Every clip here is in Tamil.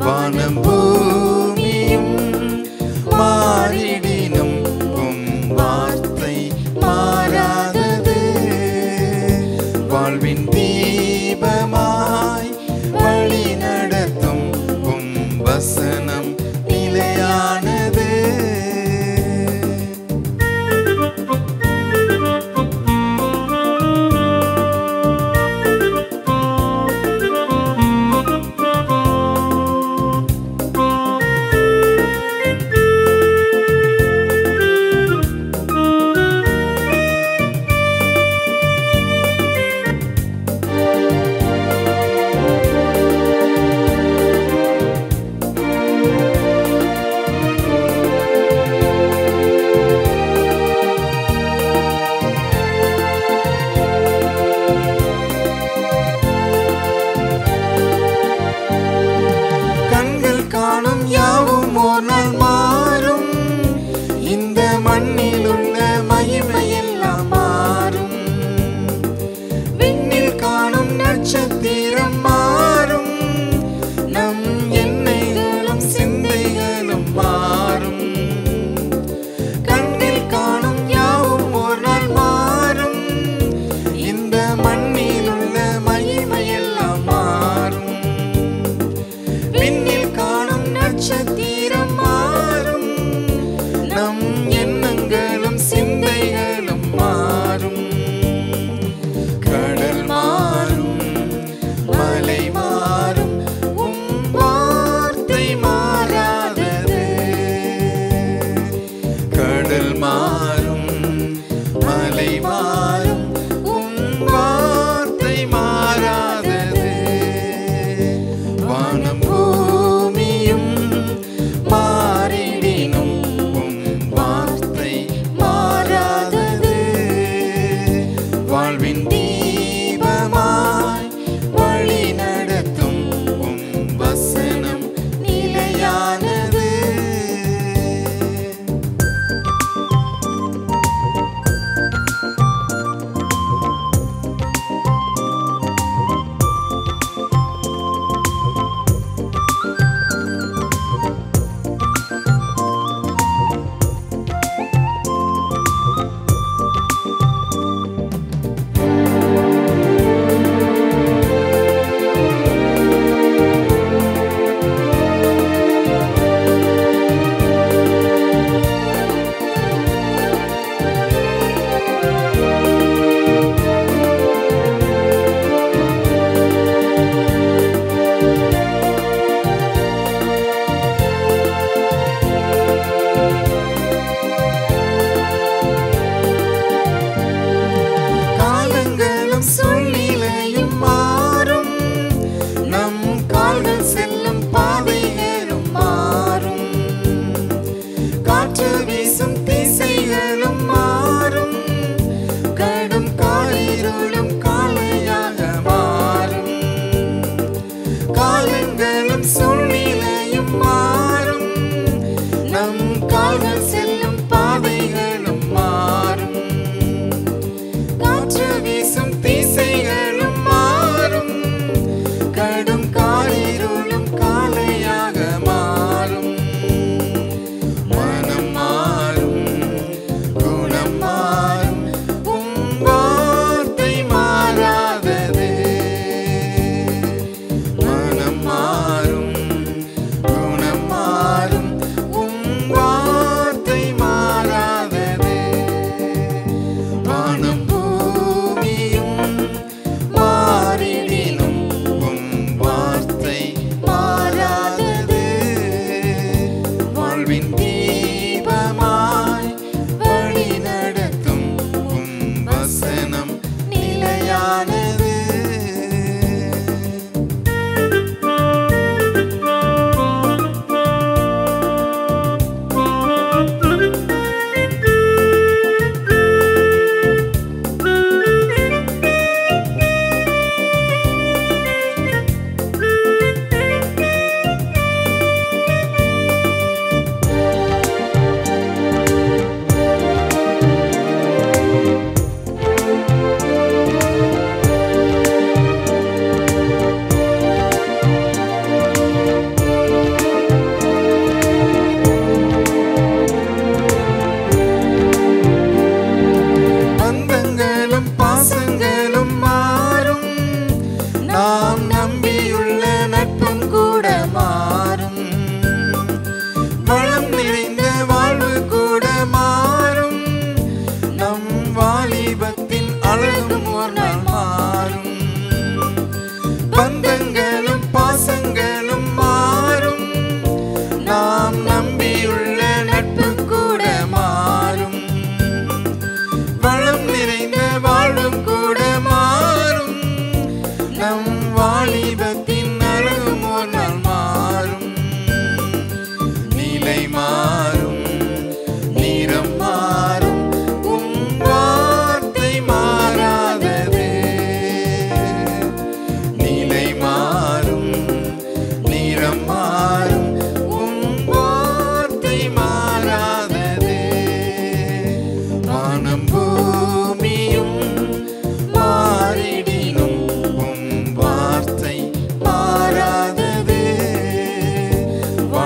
வானம் பூமியும் மாறிடினும் உம் வார்த்தை மாறாதது. வாழ்வின் தீபமாய் வழி நடத்தும் உம் வசனம் நிலையானது.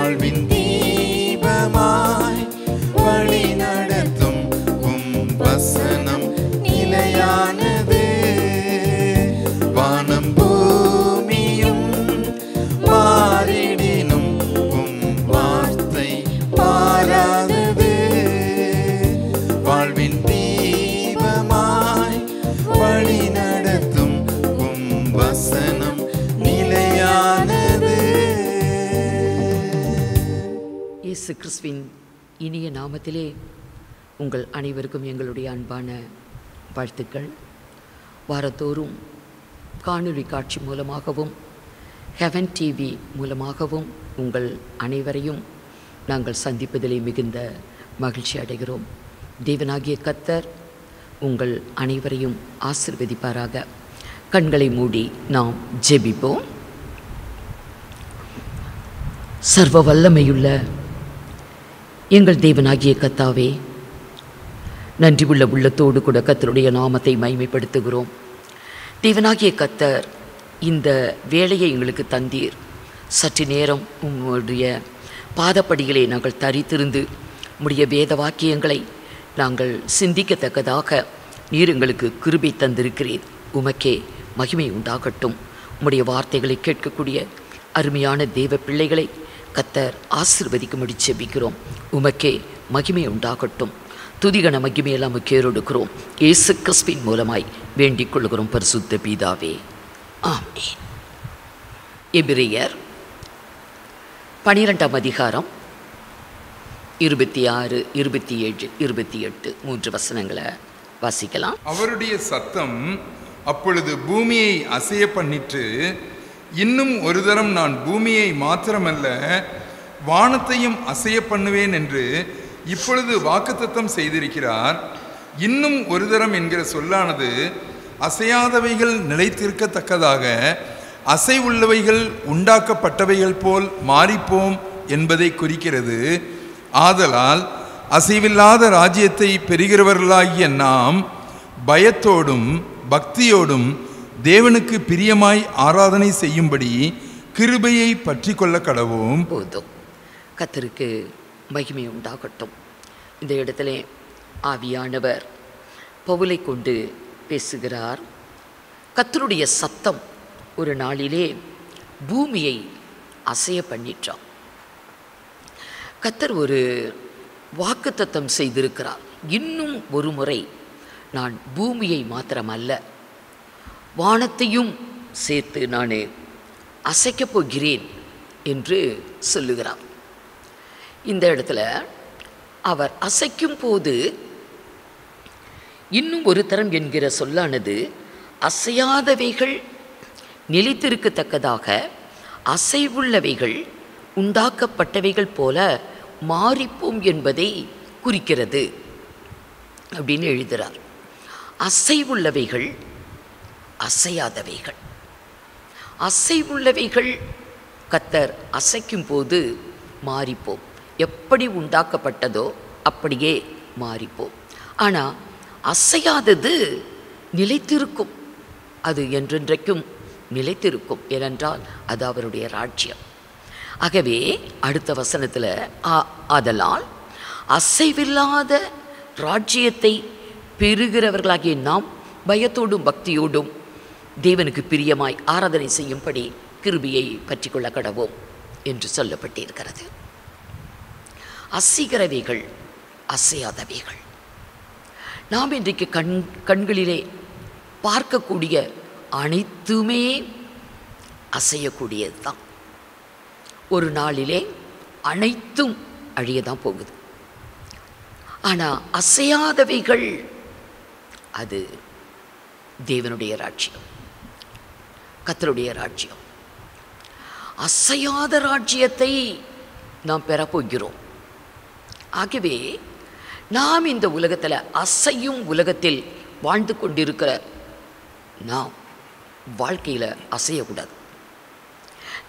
வாழ்வின் தீபமாய் வழி நடத்தும் வசனம் நிலையானது. வானம் பூமியும் மாறிடினும் வார்த்தை மாறாதது. வாழ்வின் தீபமாய் வழி நடத்தும் வசனம் நிலையானது. இயேசு கிறிஸ்துவின் இனிய நாமத்திலே உங்கள் அனைவருக்கும் எங்களுடைய அன்பான வாழ்த்துக்கள். வாரத்தோறும் காணொளி காட்சி மூலமாகவும் ஹெவன் டிவி மூலமாகவும் உங்கள் அனைவரையும் நாங்கள் சந்திப்பதிலே மிகுந்த மகிழ்ச்சி அடைகிறோம். தேவனாகிய கர்த்தர் உங்கள் அனைவரையும் ஆசீர்வதிப்பாராக. கண்களை மூடி நாம் ஜெபிப்போம். சர்வ வல்லமையுள்ள எங்கள் தேவனாகிய கர்த்தாவே, நன்றி உள்ள உள்ளத்தோடு கூட கர்த்தருடைய நாமத்தை மகிமைப்படுத்துகிறோம். தேவனாகிய கர்த்தர் இந்த வேலையை எங்களுக்கு தந்தீர். சற்று நேரம் உம்முடைய பாதப்படிகளை நாங்கள் தரித்திருந்து உம்முடைய வேத வாக்கியங்களை நாங்கள் சிந்திக்கத்தக்கதாக நீர் எங்களுக்கு கிருபை தந்திருக்கிறீர். உமக்கே மகிமை உண்டாகட்டும். உம்முடைய வார்த்தைகளை கேட்கக்கூடிய அருமையான தேவ பிள்ளைகளை கர்த்தர் ஆசீர்வதிக்கும்படி ஜெபிக்கிறோம். உமக்கே மகிமை உண்டாகட்டும். துதிகன மகிமையெல்லாம் கேறொடுக்கிறோம். இயேசு கிறிஸ்துவின் மூலமாய் வேண்டிக் கொள்கிறோம் பரிசுத்த பிதாவே, ஆமென். எபிரெயர் 12ஆம் அதிகாரம் 26, 27, 28 3 வசனங்களை வாசிக்கலாம். அவருடைய சத்தம் அப்பொழுது பூமியை அசைய பண்ணிற்று. இன்னும் ஒரு தரம் நான் பூமியை மாத்திரமல்ல வானத்தையும் அசைய பண்ணுவேன் என்று இப்பொழுது வாக்குத்தத்தம் செய்திருக்கிறார். இன்னும் ஒரு தரம் என்கிற சொல்லானது அசையாதவைகள் நிலைத்திருக்கத்தக்கதாக அசைவுள்ளவைகள் உண்டாக்கப்பட்டவைகள் போல் மாறிப்போம் என்பதை குறிக்கிறது. ஆதலால் அசைவில்லாத ராஜ்யத்தை பெறுகிறவர்களாகிய நாம் பயத்தோடும் பக்தியோடும் தேவனுக்கு பிரியமாய் ஆராதனை செய்யும்படி கிருபையை பற்றி கொள்ள கடவோம். போதும். கர்த்தருக்கு மகிமை உண்டாகட்டும். இந்த இடத்துல ஆவியானவர் பவுலை கொண்டு பேசுகிறார். கர்த்தருடைய சத்தம் ஒரு நாளிலே பூமியை அசைய பண்ணிற்றார். கர்த்தர் ஒரு வாக்குத்தத்தம் செய்திருக்கிறார். இன்னும் ஒரு முறை நான் பூமியை மாத்திரமல்ல வானத்தையும் சேர்த்து நான் அசைக்கப் போகிறேன் என்று சொல்லுகிறார். இந்த இடத்துல அவர் அசைக்கும் போது இன்னும் ஒரு தரம் என்கிற சொல்லானது அசையாதவைகள் நிலைத்திருக்கத்தக்கதாக அசைவுள்ளவைகள் உண்டாக்கப்பட்டவைகள் போல மாறிப்போம் என்பதை குறிக்கிறது அப்படின்னு எழுதுகிறார். அசைவுள்ளவைகள் அசையாதவைகள். அசைவுள்ளவைகள் கர்த்தர் அசைக்கும் போது மாறிப்போம். எப்படி உண்டாக்கப்பட்டதோ அப்படியே மாறிப்போம். ஆனால் அசையாதது நிலைத்திருக்கும். அது என்றென்றைக்கும் நிலைத்திருக்கும். ஏனென்றால் அது அவருடைய ராஜ்யம். ஆகவே அடுத்த வசனத்தில் ஆதலால் அசைவில்லாத ராஜ்யத்தை பெறுகிறவர்களாகிய நாம் பயத்தோடும் பக்தியோடும் தேவனுக்கு பிரியமாய் ஆராதனை செய்யும்படி கிருபையை பற்றி கொள்ள கடவோம் என்று சொல்லப்பட்டிருக்கிறது. அசைகிறவைகள் அசையாதவைகள். நாம் இன்றைக்கு கண்களிலே பார்க்கக்கூடிய அனைத்துமே அசையக்கூடியது தான். ஒரு நாளிலே அனைத்தும் அழியதான் போகுது. ஆனால் அசையாதவைகள் அது தேவனுடைய ராஜ்யம், கர்த்தருடைய ராஜ்யம். அசையாத ராஜ்யத்தை நாம் பெறப்போகிறோம். ஆகவே நாம் இந்த உலகத்தில் அசையும் உலகத்தில் வாழ்ந்து கொண்டிருக்கிற நாம் வாழ்க்கையில் அசையக்கூடாது.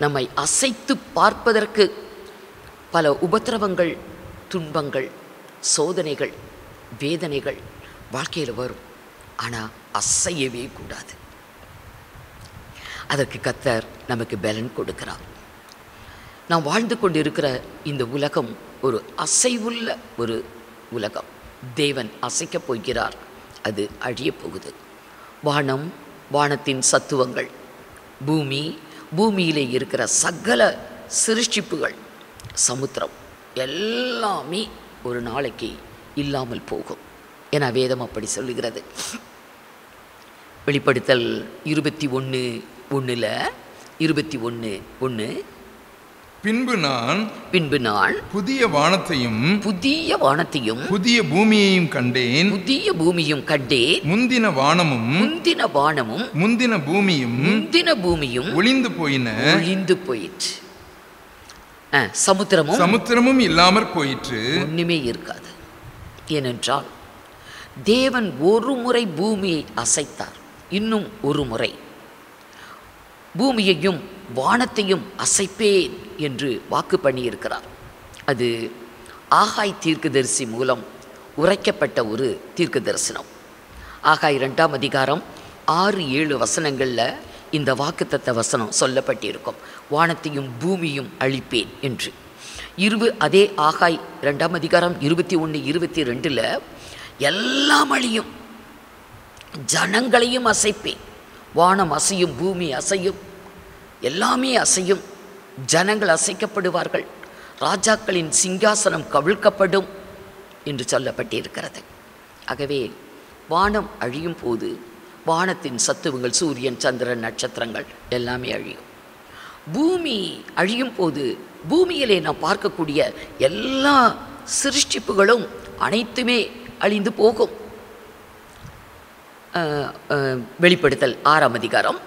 நம்மை அசைத்து பார்ப்பதற்கு பல உபத்திரவங்கள், துன்பங்கள், சோதனைகள், வேதனைகள் வாழ்க்கையில் வரும். ஆனால் அசையவே கூடாது. அதற்கு கர்த்தர் நமக்கு பலன் கொடுக்கிறார். நாம் வாழ்ந்து கொண்டிருக்கிற இந்த உலகம் ஒரு அசைவுள்ள ஒரு உலகம். தேவன் அசைக்கப் போகிறார், அது அழியப் போகுது. வானம், வானத்தின் சத்துவங்கள், பூமி, பூமியிலே இருக்கிற சகல சிருஷ்டிப்புகள், சமுத்திரம் எல்லாமே ஒரு நாளைக்கு இல்லாமல் போகும் என வேதம் அப்படி சொல்லுகிறது. வெளிப்படுத்தல் 21:1 பின்பு நான் புதிய வானத்தையும் புதிய பூமியையும் கண்டேன். முந்தின வானமும் முந்தின பூமியும் ஒளிந்து போயிற்று. சமுத்திரமும் இல்லாமற் போயிற்று. ஒண்ணுமே இருக்காது. ஏனென்றால் தேவன் ஒரு முறை பூமியை அசைத்தார், இன்னும் ஒரு முறை பூமியையும் வானத்தையும் அசைப்பேன் என்று வாக்கு பண்ணியிருக்கிறார். அது ஆகாய் தீர்க்கதரிசி மூலம் உரைக்கப்பட்ட ஒரு தீர்க்க தரிசனம். ஆகாய் 2ஆம் அதிகாரம் 6-7 வசனங்களில் இந்த வாக்குத்தத்த வசனம் சொல்லப்பட்டிருக்கும். வானத்தையும் பூமியும் அழிப்பேன் என்று. அதே ஆகாய் 2ஆம் அதிகாரம் 21-22 எல்லாம் அழியும், ஜனங்களையும் அசைப்பேன். வானம் அசையும், பூமி அசையும், எல்லாமே அசையும், ஜனங்கள் அசைக்கப்படுவார்கள், ராஜாக்களின் சிங்காசனம் கவிழ்க்கப்படும் என்று சொல்லப்பட்டிருக்கிறது. ஆகவே வானம் அழியும் போது வானத்தின் சத்துவங்கள், சூரியன், சந்திரன், நட்சத்திரங்கள் எல்லாமே அழியும். பூமி அழியும் போது பூமியிலே நாம் பார்க்கக்கூடிய எல்லா சிருஷ்டிப்புகளும் அனைத்துமே அழிந்து போகும். வெளிப்படுத்தல் 6ஆம் அதிகாரம்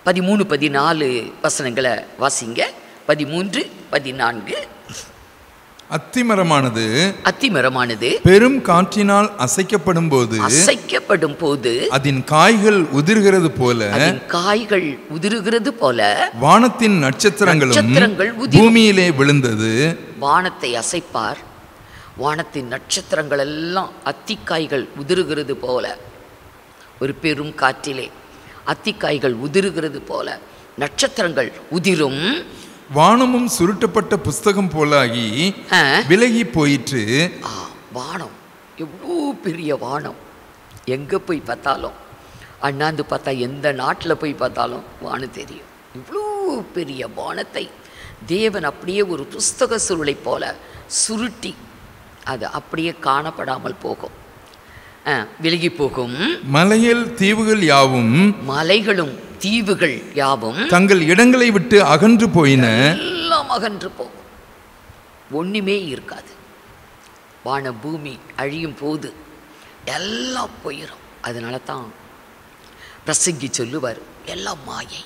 13-14 வசனங்களை வாசிங்க. 13-14. அத்திமரமானது பெரும் காற்றினால் அசைக்கப்படும் போது அதன் காய்கள் உதிர்கிறது போல வானத்தின் நட்சத்திரங்கள் பூமியிலே விழுந்தது. வானத்தை அசைப்பார், வானத்தின் நட்சத்திரங்கள் எல்லாம் அத்திக்காய்கள் உதிர்கிறது போல, ஒரு பெரும் காற்றிலே அத்திக்காய்கள் உதிர்கிறது போல நட்சத்திரங்கள் உதிரும். வானமும் சுருட்டப்பட்ட புஸ்தகம் போலாகி விலகி போயிற்று. வானம் எவ்வளோ பெரிய வானம், எங்கே போய் பார்த்தாலும், அண்ணாந்து பார்த்தா எந்த நாட்டில் போய் பார்த்தாலும் வானம் தெரியும். இவ்வளோ பெரிய வானத்தை தேவன் அப்படியே ஒரு புஸ்தக சுருளை போல சுருட்டி அது அப்படியே காணப்படாமல் போகும், விலகி போகும். மலைகள் தீவுகள் யாவும் தங்கள் இடங்களை விட்டு அகன்று போயின. எல்லாம் அகன்று போகும், ஒண்ணுமே இருக்காது. வான பூமி அழியும் போது எல்லாம் போயிடும். அதனால தான் பிரசங்கி சொல்லுவார், எல்லாம் மாயை.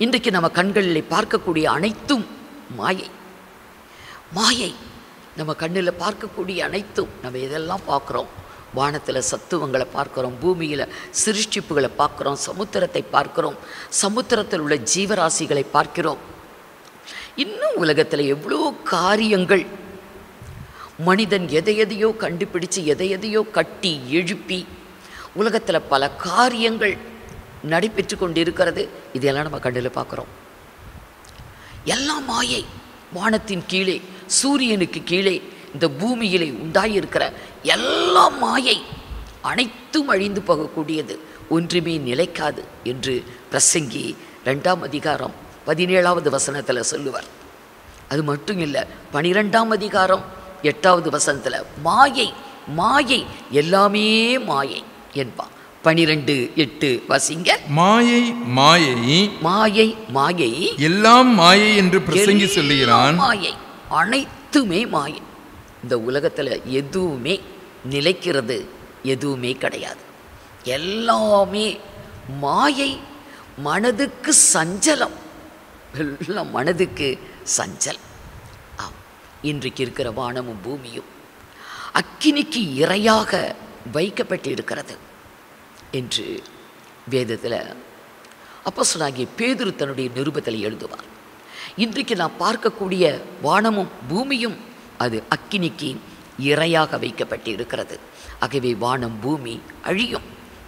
இன்றைக்கு நம்ம கண்களில் பார்க்கக்கூடிய அனைத்தும் மாயை. நம்ம கண்ணில் பார்க்கக்கூடிய அனைத்தும், நம்ம எதெல்லாம் பார்க்குறோம், வானத்தில் சத்துவங்களை பார்க்குறோம், பூமியில் சிருஷ்டிப்புகளை பார்க்குறோம், சமுத்திரத்தை பார்க்குறோம், சமுத்திரத்தில் உள்ள ஜீவராசிகளை பார்க்கிறோம். இன்னும் உலகத்தில் எவ்வளோ காரியங்கள், மனிதன் எதையோ கண்டுபிடிச்சு எதையோ கட்டி எழுப்பி உலகத்தில் பல காரியங்கள் நடைபெற்று கொண்டு இருக்கிறது. இதெல்லாம் நம்ம கண்ணில் பார்க்குறோம். எல்லாம் மாயை. வானத்தின் கீழே, சூரியனுக்கு கீழே, இந்த பூமியிலே உண்டாயிருக்கிற எல்லாம் மாயை, அனைத்தும் அழிந்து போகக்கூடியது, ஒன்றுமே நிலைக்காது என்று பிரசங்கி 2ஆம் அதிகாரம் 17வது வசனத்தில் சொல்லுவார். அது மட்டும் இல்லை, 12ஆம் அதிகாரம் 8வது வசனத்தில் மாயை எல்லாமே மாயை என்பான். 12:8 வாசிங்க. மாயை எல்லாம் மாயை என்று பிரசங்கி சொல்லுகிறான். மாயை, அனைத்துமே மாயை. இந்த உலகத்தில் எதுவுமே நிலைக்கிறது எதுவுமே கிடையாது, எல்லாமே மாயை. மனதுக்கு சஞ்சலம், எல்லாம் மனதுக்கு சஞ்சலம். இன்றைக்கு இருக்கிற வானமும் பூமியும் அக்கினிக்கு இரையாக வைக்கப்பட்டிருக்கிறது என்று வேதத்தில் அப்போஸ்தலனாகிய பேதுரு தன்னுடைய நிருபத்தில் எழுதுவார். இன்றைக்கு நாம் பார்க்கக்கூடிய வானமும் பூமியும் அது அக்கினிக்கு இரையாக வைக்கப்பட்டு இருக்கிறது. ஆகவே வானம் பூமி அழியும்.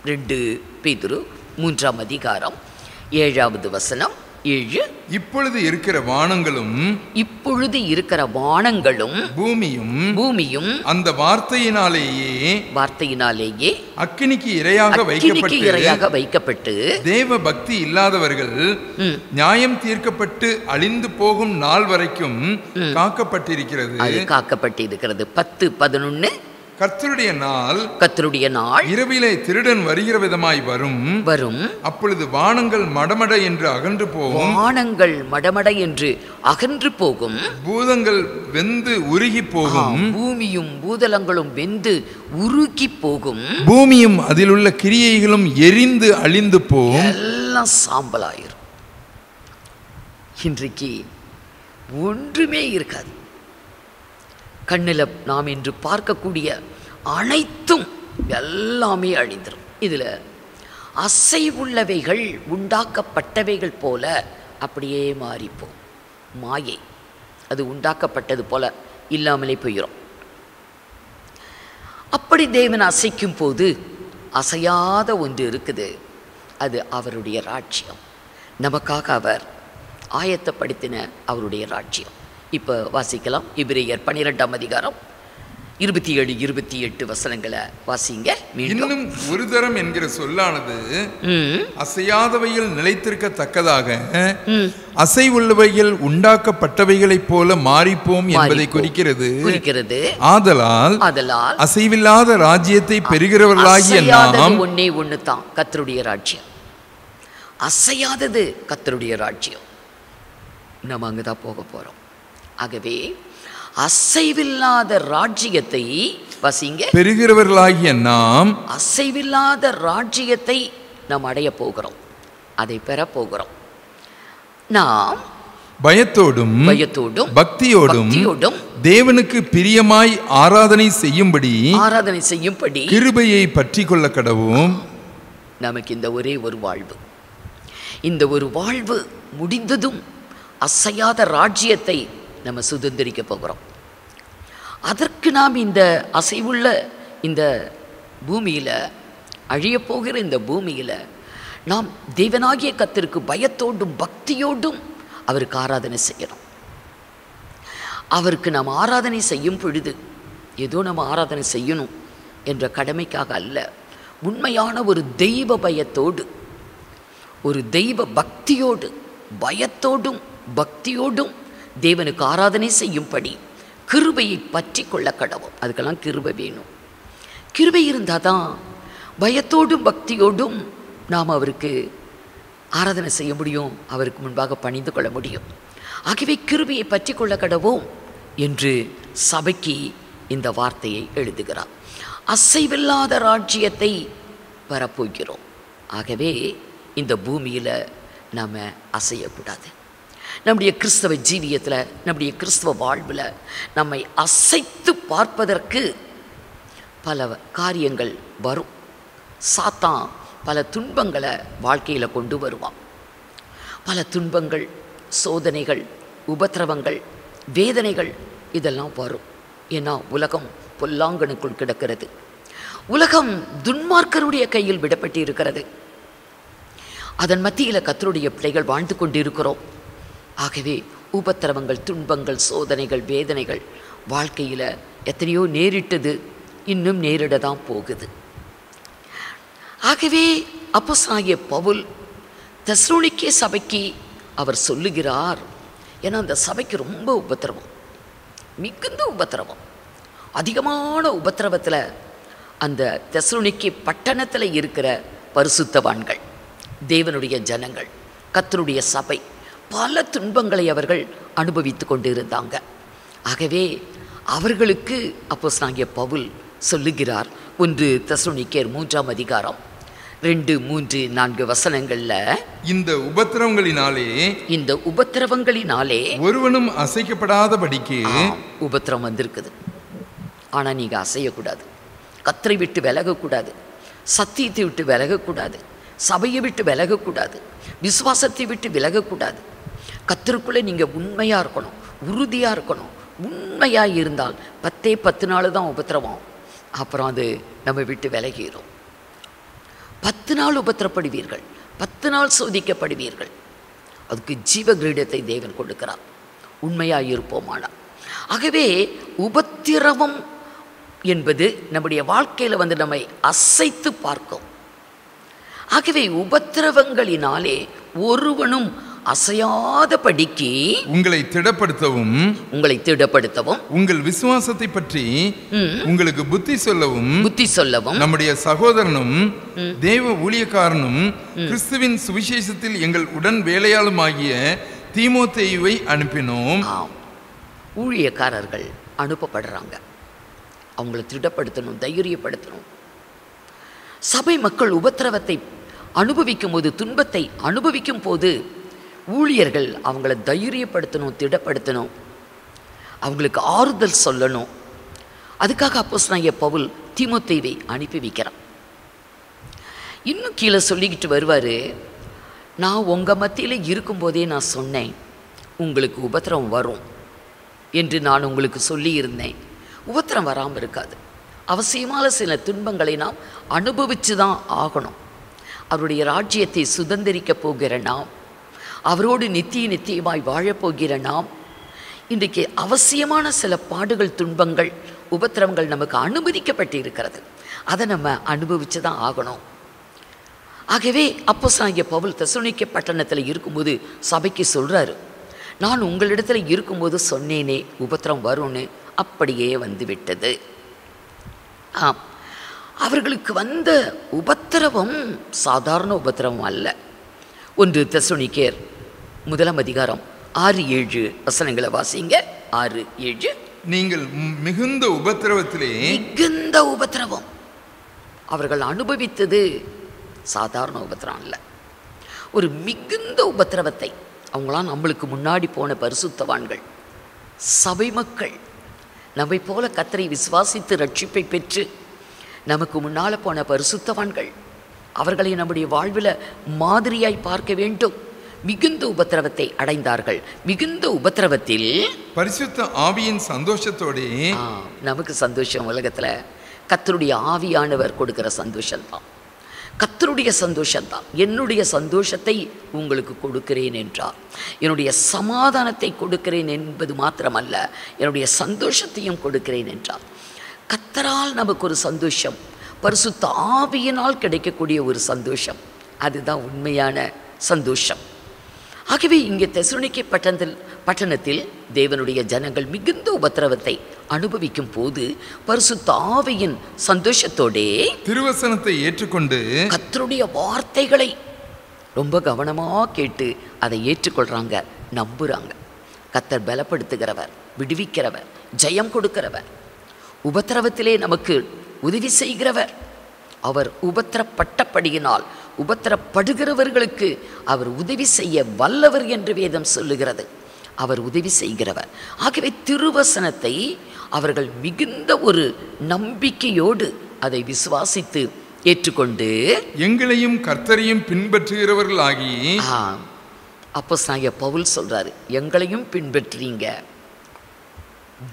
2 பேதுரு 3ஆம் அதிகாரம் 7வது வசனம். 7. இப்பொழுது இருக்கிற வானங்களும் இப்பொழுது இருக்கிற வானங்களும் பூமியும் அந்த வார்த்தையினாலேயே அக்கினிக்கு இரையாக வைக்கப்பட்டு தேவ பக்தி இல்லாதவர்கள் நியாயம் தீர்க்கப்பட்டு அழிந்து போகும் நாள் வரைக்கும் காக்கப்பட்டிருக்கிறது. 10, 11. கர்த்தருடைய நாள் இரவிலே திருடன் வருகிற விதமாய் வரும். அப்பொழுது வானங்கள் மடமட என்று அகன்று போகும். பூதங்கள் வெந்து உருகி போகும். பூமியும் பூதலங்களும் வெந்து உருகி போகும். பூமியும் அதில் உள்ள கிரியைகளும் எரிந்து அழிந்து போகும். எல்லாம் சாம்பலாயிரும். இன்றைக்கு ஒன்றுமே இருக்காது. கண்ணில் நாம் இன்று பார்க்கக்கூடிய அனைத்தும் எல்லாமே அழிந்துடும். இதில் அசைவுள்ளவைகள் உண்டாக்கப்பட்டவைகள் போல அப்படியே மாறிப்போம். மாயை அது உண்டாக்கப்பட்டது போல இல்லாமலே போயிடும். அப்படி தேவன் அசைக்கும் போது அசையாத ஒன்று இருக்குது. அது அவருடைய ராஜ்யம். நமக்காக அவர் ஆயத்தப்படுத்தின அவருடைய ராஜ்யம். இப்போ வாசிக்கலாம். எபிரேயர் 12ஆம் அதிகாரம் 27, 28 வசனங்களை வாசிங்க. இன்னும் ஒரு தரம் என்கிற சொல்லானது அசையாதவைகள் நிலைத்திருக்கத்தக்கதாக அசைவுள்ளவைகள் உண்டாக்கப்பட்டவைகளைப் போல மாறிப்போம் என்பதை குறிக்கிறது. ஆதலால் அசைவில்லாத ராஜ்யத்தை பெறுகிறவர்களாகிய நாம் ஒன்னே ஒன்று தான், கர்த்தருடைய ராஜ்யம். அசையாதது கர்த்தருடைய ராஜ்யம். நம்ம அங்கதான் போக போறோம். ஆகவே அசைவில்லாத ராஜ்யத்தை வசிங்க பெறுகிறவர்களாகிய நாம் அசைவில்லாத ராஜ்யத்தை நாம் அடைய போகிறோம். அதை பெற போகிறோம். நாம் பயத்தோடும் பக்தியோடும் தேவனுக்கு பிரியமாய் ஆராதனை செய்யும்படி கிருபையை பற்றி கொள்ள கடவும். நமக்கு இந்த ஒரே ஒரு வாழ்வு, இந்த ஒரு வாழ்வு முடிந்ததும் அசையாத ராஜ்யத்தை நம்ம சுதந்திரிக்க போகிறோம். அதற்கு நாம் இந்த அசைவுள்ள இந்த பூமியில், அழியப் போகிற இந்த பூமியில் நாம் தேவனாகிய கர்த்தருக்கு பயத்தோடும் பக்தியோடும் அவருக்கு ஆராதனை செய்யணும். அவருக்கு நாம் ஆராதனை செய்யும் பொழுது ஏதோ நம்ம ஆராதனை செய்யணும் என்ற கடமைக்காக அல்ல, உண்மையான ஒரு தெய்வ பயத்தோடு, ஒரு தெய்வ பக்தியோடு, பயத்தோடும் பக்தியோடும் தேவனுக்கு ஆராதனை செய்யும்படி கிருபையை பற்றி கொள்ள கடவும். அதுக்கெல்லாம் கிருபை வேணும். கிருபை இருந்தால் தான் பயத்தோடும் பக்தியோடும் நாம் அவருக்கு ஆராதனை செய்ய முடியும், அவருக்கு முன்பாக பணிந்து கொள்ள முடியும். ஆகவே கிருபையை பற்றி கொள்ள கடவோம் என்று சபைக்கு இந்த வார்த்தையை எழுதுகிறார். அசைவில்லாத ராஜ்யத்தை வரப்போகிறோம். ஆகவே இந்த பூமியில் நாம் அசையக்கூடாது. நம்முடைய கிறிஸ்தவ ஜீவியத்தில், நம்முடைய கிறிஸ்தவ வாழ்வில் நம்மை அசைத்து பார்ப்பதற்கு பல காரியங்கள் வரும். சாத்தான் பல துன்பங்களை வாழ்க்கையில் கொண்டு வருவான். பல துன்பங்கள், சோதனைகள், உபத்திரவங்கள், வேதனைகள் இதெல்லாம் வரும். ஏன்னா உலகம் பொல்லாங்கனுக்குள் கிடக்கிறது. உலகம் துன்மார்க்கருடைய கையில் விடப்பட்டு இருக்கிறது. அதன் மத்தியில் கர்த்தருடைய பிள்ளைகள் வாழ்ந்து கொண்டிருக்கிறோம். ஆகவே உபத்திரவங்கள், துன்பங்கள், சோதனைகள், வேதனைகள் வாழ்க்கையில் எத்தனையோ நேரிட்டது, இன்னும் நேரிட தான் போகுது. ஆகவே அப்போஸ்தலனாகிய பவுல் தெசலோனிக்கே சபைக்கு அவர் சொல்லுகிறார். ஏன்னா அந்த சபைக்கு ரொம்ப உபத்திரவம், மிகுந்த உபத்திரவம், அதிகமான உபத்திரவத்தில் அந்த தெசலோனிக்கே பட்டணத்தில் இருக்கிற பரிசுத்தவான்கள், தேவனுடைய ஜனங்கள், கர்த்தருடைய சபை பல துன்பங்களை அவர்கள் அனுபவித்து கொண்டு இருந்தாங்க. ஆகவே அவர்களுக்கு அப்போஸ்தலனாகிய பவுல் சொல்லுகிறார். 1 தெசலோனிக்கேயர் 3ஆம் அதிகாரம் 2, 3, 4 வசனங்கள்ல, இந்த உபத்திரவங்களினாலே ஒருவனும் அசைக்கப்படாதபடிக்கு உபத்திரம் வந்திருக்குது. ஆனா நீங்க அசையக்கூடாது, கர்த்தரை விட்டு விலகக்கூடாது, சத்தியத்தை விட்டு விலகக்கூடாது, சபையை விட்டு விலகக்கூடாது, விசுவாசத்தை விட்டு விலகக்கூடாது. கர்த்தருக்குள்ளே நீங்கள் உண்மையாக இருக்கணும், உறுதியாக இருக்கணும். உண்மையாக இருந்தால் 10 நாள் தான் உபத்திரவம், அப்புறம் அது நம்ம விட்டு விலகிடும். 10 நாள் உபத்திரப்படுவீர்கள், 10 நாள் சோதிக்கப்படுவீர்கள். அதுக்கு ஜீவ கிரீடத்தை தேவன் கொடுக்கிறார், உண்மையாக இருப்போமானால். ஆகவே உபத்திரவம் என்பது நம்முடைய வாழ்க்கையில் நம்மை அசைத்து பார்க்கும். ஆகவே உபத்திரவங்களினாலே ஒருவனும் அசையாதபடிக்கு உங்களை திடப்படுத்தவும் உங்கள் விசுவாசத்தை பற்றி உங்களுக்கு புத்தி சொல்லவும் நம்முடைய சகோதரனும் தேவ ஊழியக்காரனும் கிறிஸ்துவின் சுவிசேஷத்தில் எங்கள் உடன் வேலையாளுமாகிய தீமோத்தேயுவை அனுப்பினோம். ஊழியக்காரர்கள் அனுப்பப்படுறாங்க, அவங்களை திடப்படுத்தணும், தைரியப்படுத்தணும். சபை மக்கள் உபத்திரவத்தை அனுபவிக்கும் போது, துன்பத்தை அனுபவிக்கும் போது ஊழியர்கள் அவங்கள தைரியப்படுத்தணும், திடப்படுத்தணும், அவங்களுக்கு ஆறுதல் சொல்லணும். அதுக்காக அப்போஸ்தலனாகிய பவுல் தீமோத்தேயுவை அனுப்பி வைக்கிறான். இன்னும் கீழே சொல்லிக்கிட்டு வருவார், நான் உங்கள் மத்தியில் இருக்கும்போதே நான் சொன்னேன் உங்களுக்கு உபத்திரவம் வரும் என்று நான் உங்களுக்கு சொல்லியிருந்தேன். உபத்திரம் வராமல் இருக்காது. அவசியமான சில துன்பங்களை நாம் அனுபவித்து தான் ஆகணும். அவருடைய ராஜ்யத்தை சுதந்திரிக்க போகிற நாம், அவரோடு நித்தியமாய் வாழப்போகிற நாம், இன்றைக்கு அவசியமான சில பாடுகள், துன்பங்கள், உபத்திரவங்கள் நமக்கு அனுமதிக்கப்பட்டு இருக்கிறது. அதை நம்ம அனுபவித்து தான் ஆகணும். ஆகவே அப்போஸ்தலனாகிய பவுல் தெசலோனிக்கே பட்டணத்தில் இருக்கும்போது சபைக்கு சொல்கிறாரு, நான் உங்களிடத்தில் இருக்கும்போது சொன்னேனே உபத்திரம் வரும்னு, அப்படியே வந்து விட்டது. ஆம், அவர்களுக்கு வந்த உபத்திரவம் சாதாரண உபத்திரவம் அல்ல. 1 தெசலோனிக்கேயர் 1 அதிகாரம் 6-7 வசனங்களை வாசிங்க. 6-7. நீங்கள் மிகுந்த உபத்திரவம் அவர்கள் அனுபவித்தது சாதாரண உபத்திரம் அல்ல, ஒரு மிகுந்த உபத்திரவத்தை. அவங்களாம் நம்மளுக்கு முன்னாடி போன பரிசுத்தவான்கள், சபை மக்கள், நம்மை போல கர்த்தரை விசுவாசித்து ரட்சிப்பை பெற்று நமக்கு முன்னால் போன பரிசுத்தவான்கள். அவர்களை நம்முடைய வாழ்வில் மாதிரியாய் பார்க்க வேண்டும். மிகுந்த உபத்திரவத்தை அடைந்தார்கள். மிகுந்த உபத்திரவத்தில் பரிசுத்த ஆவியின் சந்தோஷத்தோடு, நமக்கு சந்தோஷம் உலகத்தில் கர்த்தருடைய ஆவியானவர் கொடுக்கிற சந்தோஷம்தான், கர்த்தருடைய சந்தோஷம்தான். என்னுடைய சந்தோஷத்தை உங்களுக்கு கொடுக்கிறேன் என்றார். என்னுடைய சமாதானத்தை கொடுக்கிறேன் என்பது மாத்திரமல்ல, என்னுடைய சந்தோஷத்தையும் கொடுக்கிறேன் என்றார். கர்த்தரால் நமக்கு ஒரு சந்தோஷம், பரிசுத்த ஆவியினால் கிடைக்கக்கூடிய ஒரு சந்தோஷம், அதுதான் உண்மையான சந்தோஷம். ஆகவே இங்கே தெசலோனிக்கே பட்டணத்தில் தேவனுடைய ஜனங்கள் மிகுந்த உபத்திரவத்தை அனுபவிக்கும் போது பரிசுத்த ஆவியின் சந்தோஷத்தோடே திருவசனத்தை ஏற்றுக்கொண்டு கர்த்தருடைய வார்த்தைகளை ரொம்ப கவனமாக கேட்டு அதை ஏற்றுக்கொள்கிறாங்க, நம்புகிறாங்க. கர்த்தர் பலப்படுத்துகிறவர், விடுவிக்கிறவர், ஜெயம் கொடுக்கிறவர், உபத்திரவத்திலே நமக்கு உதவி செய்கிறவர். அவர் உபத்திரப்பட்டபடியினால் உபத்திரப்படுகிறவர்களுக்கு அவர் உதவி செய்ய வல்லவர் என்று வேதம் சொல்லுகிறது. அவர் உதவி செய்கிறவர். ஆகவே திருவசனத்தை அவர்கள் மிகுந்த ஒரு நம்பிக்கையோடு அதை விசுவாசித்து ஏற்றுக்கொண்டு எங்களையும் கர்த்தரையும் பின்பற்றுகிறவர்களாகி, அப்போஸ்தலனாகிய பவுல் சொல்றாரு, எங்களையும் பின்பற்றீங்க,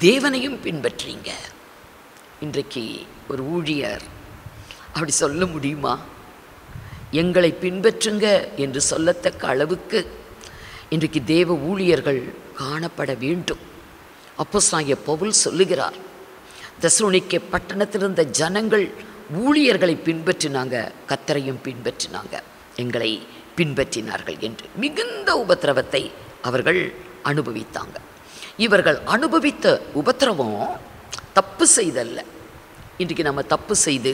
தேவனையும் பின்பற்றீங்க. இன்றைக்கு ஒரு ஊழியர் அப்படி சொல்ல முடியுமா? எங்களை பின்பற்றுங்க என்று சொல்லத்தக்க அளவுக்கு இன்றைக்கு தேவ ஊழியர்கள் காணப்பட வேண்டும். அப்போஸ்தலனாகிய பவுல் சொல்லுகிறார், தெசலோனிக்கே பட்டணத்தில் இருந்த ஜனங்கள் ஊழியர்களை பின்பற்றினாங்க, கர்த்தரையும் பின்பற்றினாங்க, எங்களை பின்பற்றினார்கள் என்று. மிகுந்த உபத்திரவத்தை அவர்கள் அனுபவித்தாங்க. இவர்கள் அனுபவித்த உபத்திரவம் தப்பு செய்தல்ல. இன்றைக்கு நம்ம தப்பு செய்து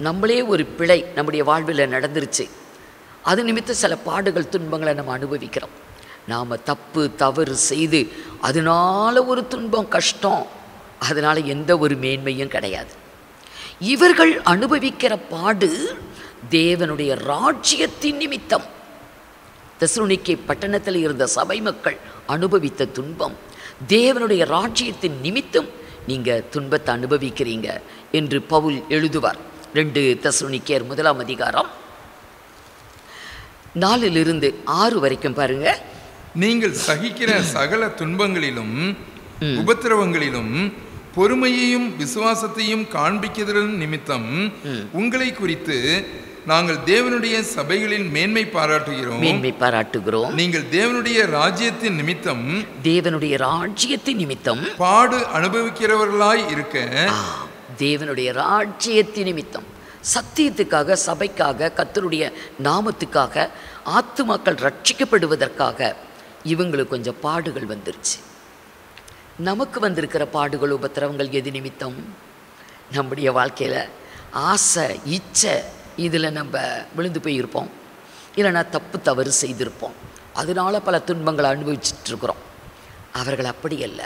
நம்மளே ஒரு பிழை நம்முடைய வாழ்வில் நடந்துருச்சு, அது நிமித்தம் சில பாடுகள், துன்பங்களை நம்ம அனுபவிக்கிறோம். நாம் தப்பு தவறு செய்து அதனால் ஒரு துன்பம், கஷ்டம், அதனால் எந்த ஒரு மேன்மையும் கிடையாது. இவர்கள் அனுபவிக்கிற பாடு தேவனுடைய ராஜ்யத்தின் நிமித்தம். தெசலோனிக்கே பட்டணத்தில் இருந்த சபை மக்கள் அனுபவித்த துன்பம் தேவனுடைய ராஜ்யத்தின் நிமித்தம் நீங்கள் துன்பத்தை அனுபவிக்கிறீங்க என்று பவுல் எழுதுவார். 2 தெசலோனிக்கேயர் 1 அதிகாரம் 4-6 வரைக்கும் பாருங்க. நீங்கள் சகிக்கிற சகல துன்பங்களிலும் உபத்திரவங்களிலும் பொறுமையையும் விசுவாசத்தையும் காண்பிக்கிறதன் நிமித்தம் உங்களை குறித்து நாங்கள் தேவனுடைய சபைகளில் மேன்மை பாராட்டுகிறோம். நீங்கள் தேவனுடைய ராஜ்யத்தின் நிமித்தம் பாடு அனுபவிக்கிறவர்களாய் இருக்க. தேவனுடைய ராஜ்யத்தின் நிமித்தம், சத்தியத்துக்காக, சபைக்காக, கர்த்தருடைய நாமத்துக்காக, ஆத்துமாக்கள் ரட்சிக்கப்படுவதற்காக இவங்களுக்கு கொஞ்சம் பாடுகள் வந்துருச்சு. நமக்கு வந்திருக்கிற பாடுகள், உபத்திரவங்கள் எது நிமித்தம்? நம்முடைய வாழ்க்கையில் ஆசை, இச்சை, இதில் நம்ம விழுந்து போயிருப்போம், இல்லைனா தவறு செய்திருப்போம். அதனால பல துன்பங்களை அனுபவிச்சுட்ருக்குறோம். அவர்கள் அப்படி அல்ல.